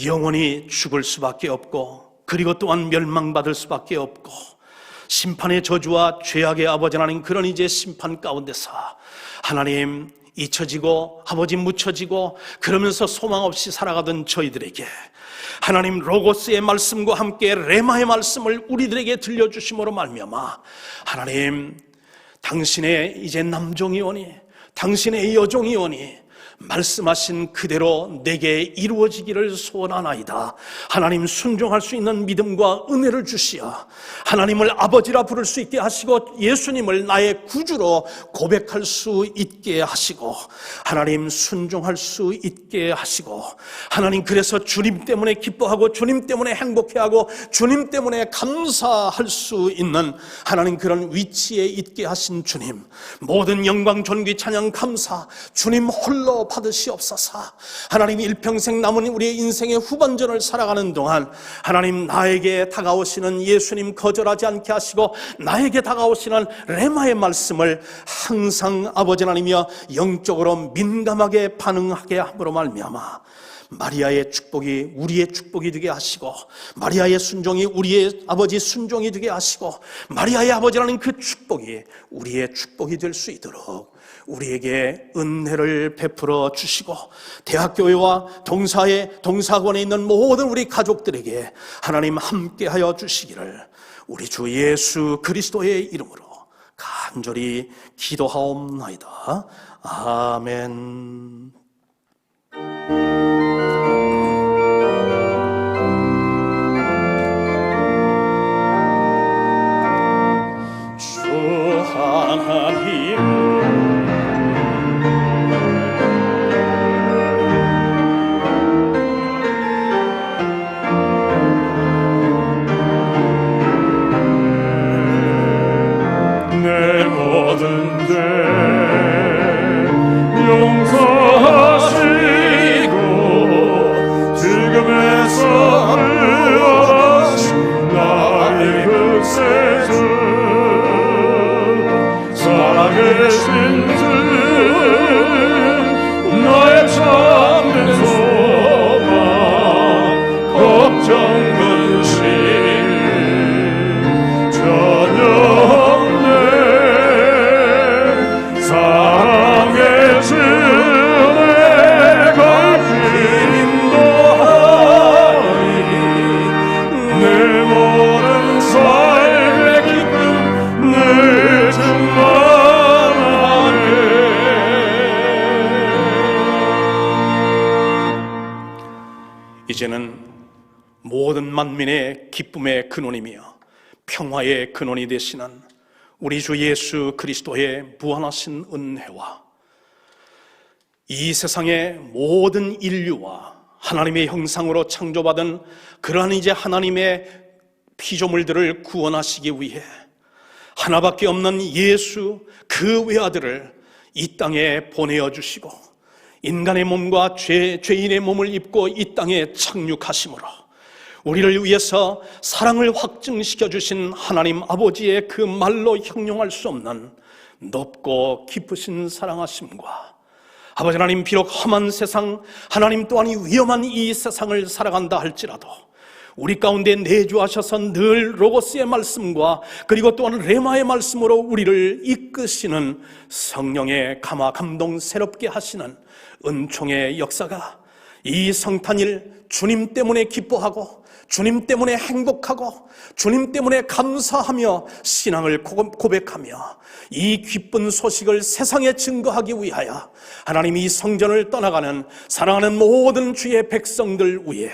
영원히 죽을 수밖에 없고, 그리고 또한 멸망받을 수밖에 없고, 심판의 저주와 죄악의 아버지 하나님, 그런 이제 심판 가운데서 하나님 잊혀지고 아버지 묻혀지고 그러면서 소망 없이 살아가던 저희들에게 하나님 로고스의 말씀과 함께 레마의 말씀을 우리들에게 들려주심으로 말미암아 하나님 당신의 이제 남종이 오니, 당신의 여종이 오니 말씀하신 그대로 내게 이루어지기를 소원하나이다. 하나님 순종할 수 있는 믿음과 은혜를 주시어 하나님을 아버지라 부를 수 있게 하시고, 예수님을 나의 구주로 고백할 수 있게 하시고, 하나님 순종할 수 있게 하시고, 하나님 그래서 주님 때문에 기뻐하고 주님 때문에 행복해하고 주님 때문에 감사할 수 있는 하나님 그런 위치에 있게 하신 주님, 모든 영광 존귀 찬양 감사 주님 홀로 받으시옵소서. 하나님 일평생 남은 우리의 인생의 후반전을 살아가는 동안 하나님 나에게 다가오시는 예수님 거절하지 않게 하시고, 나에게 다가오시는 레마의 말씀을 항상 아버지 하나님이여 영적으로 민감하게 반응하게 함으로 말미암아 마리아의 축복이 우리의 축복이 되게 하시고, 마리아의 순종이 우리의 아버지 순종이 되게 하시고, 마리아의 아버지라는 그 축복이 우리의 축복이 될 수 있도록 우리에게 은혜를 베풀어 주시고, 대학교회와 동사학원에 있는 모든 우리 가족들에게 하나님 함께하여 주시기를 우리 주 예수 그리스도의 이름으로 간절히 기도하옵나이다. 아멘. 주 하나님, 내 모든 죄 용서하시고 지금에서 흘러가신 나의 흑세주 살아계신 주 나의 참된 소망 걱정 근심 전혀 이제는 모든 만민의 기쁨의 근원이며 평화의 근원이 되시는 우리 주 예수 그리스도의 무한하신 은혜와 이 세상의 모든 인류와 하나님의 형상으로 창조받은 그러한 이제 하나님의 피조물들을 구원하시기 위해 하나밖에 없는 예수 그 외아들을 이 땅에 보내어 주시고 인간의 몸과 죄인의 몸을 입고 이 땅에 착륙하심으로 우리를 위해서 사랑을 확증시켜 주신 하나님 아버지의 그 말로 형용할 수 없는 높고 깊으신 사랑하심과 아버지 하나님, 비록 험한 세상, 하나님 또한 이 위험한 이 세상을 살아간다 할지라도 우리 가운데 내주하셔서 늘 로고스의 말씀과 그리고 또한 레마의 말씀으로 우리를 이끄시는 성령의 감화 감동 새롭게 하시는 은총의 역사가 이 성탄일 주님 때문에 기뻐하고 주님 때문에 행복하고 주님 때문에 감사하며 신앙을 고백하며 이 기쁜 소식을 세상에 증거하기 위하여 하나님이 이 성전을 떠나가는 사랑하는 모든 주의 백성들 위해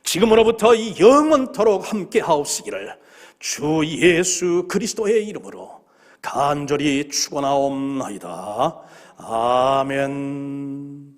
지금으로부터 영원토록 함께 하옵시기를 주 예수 그리스도의 이름으로 간절히 축원하옵나이다. 아멘.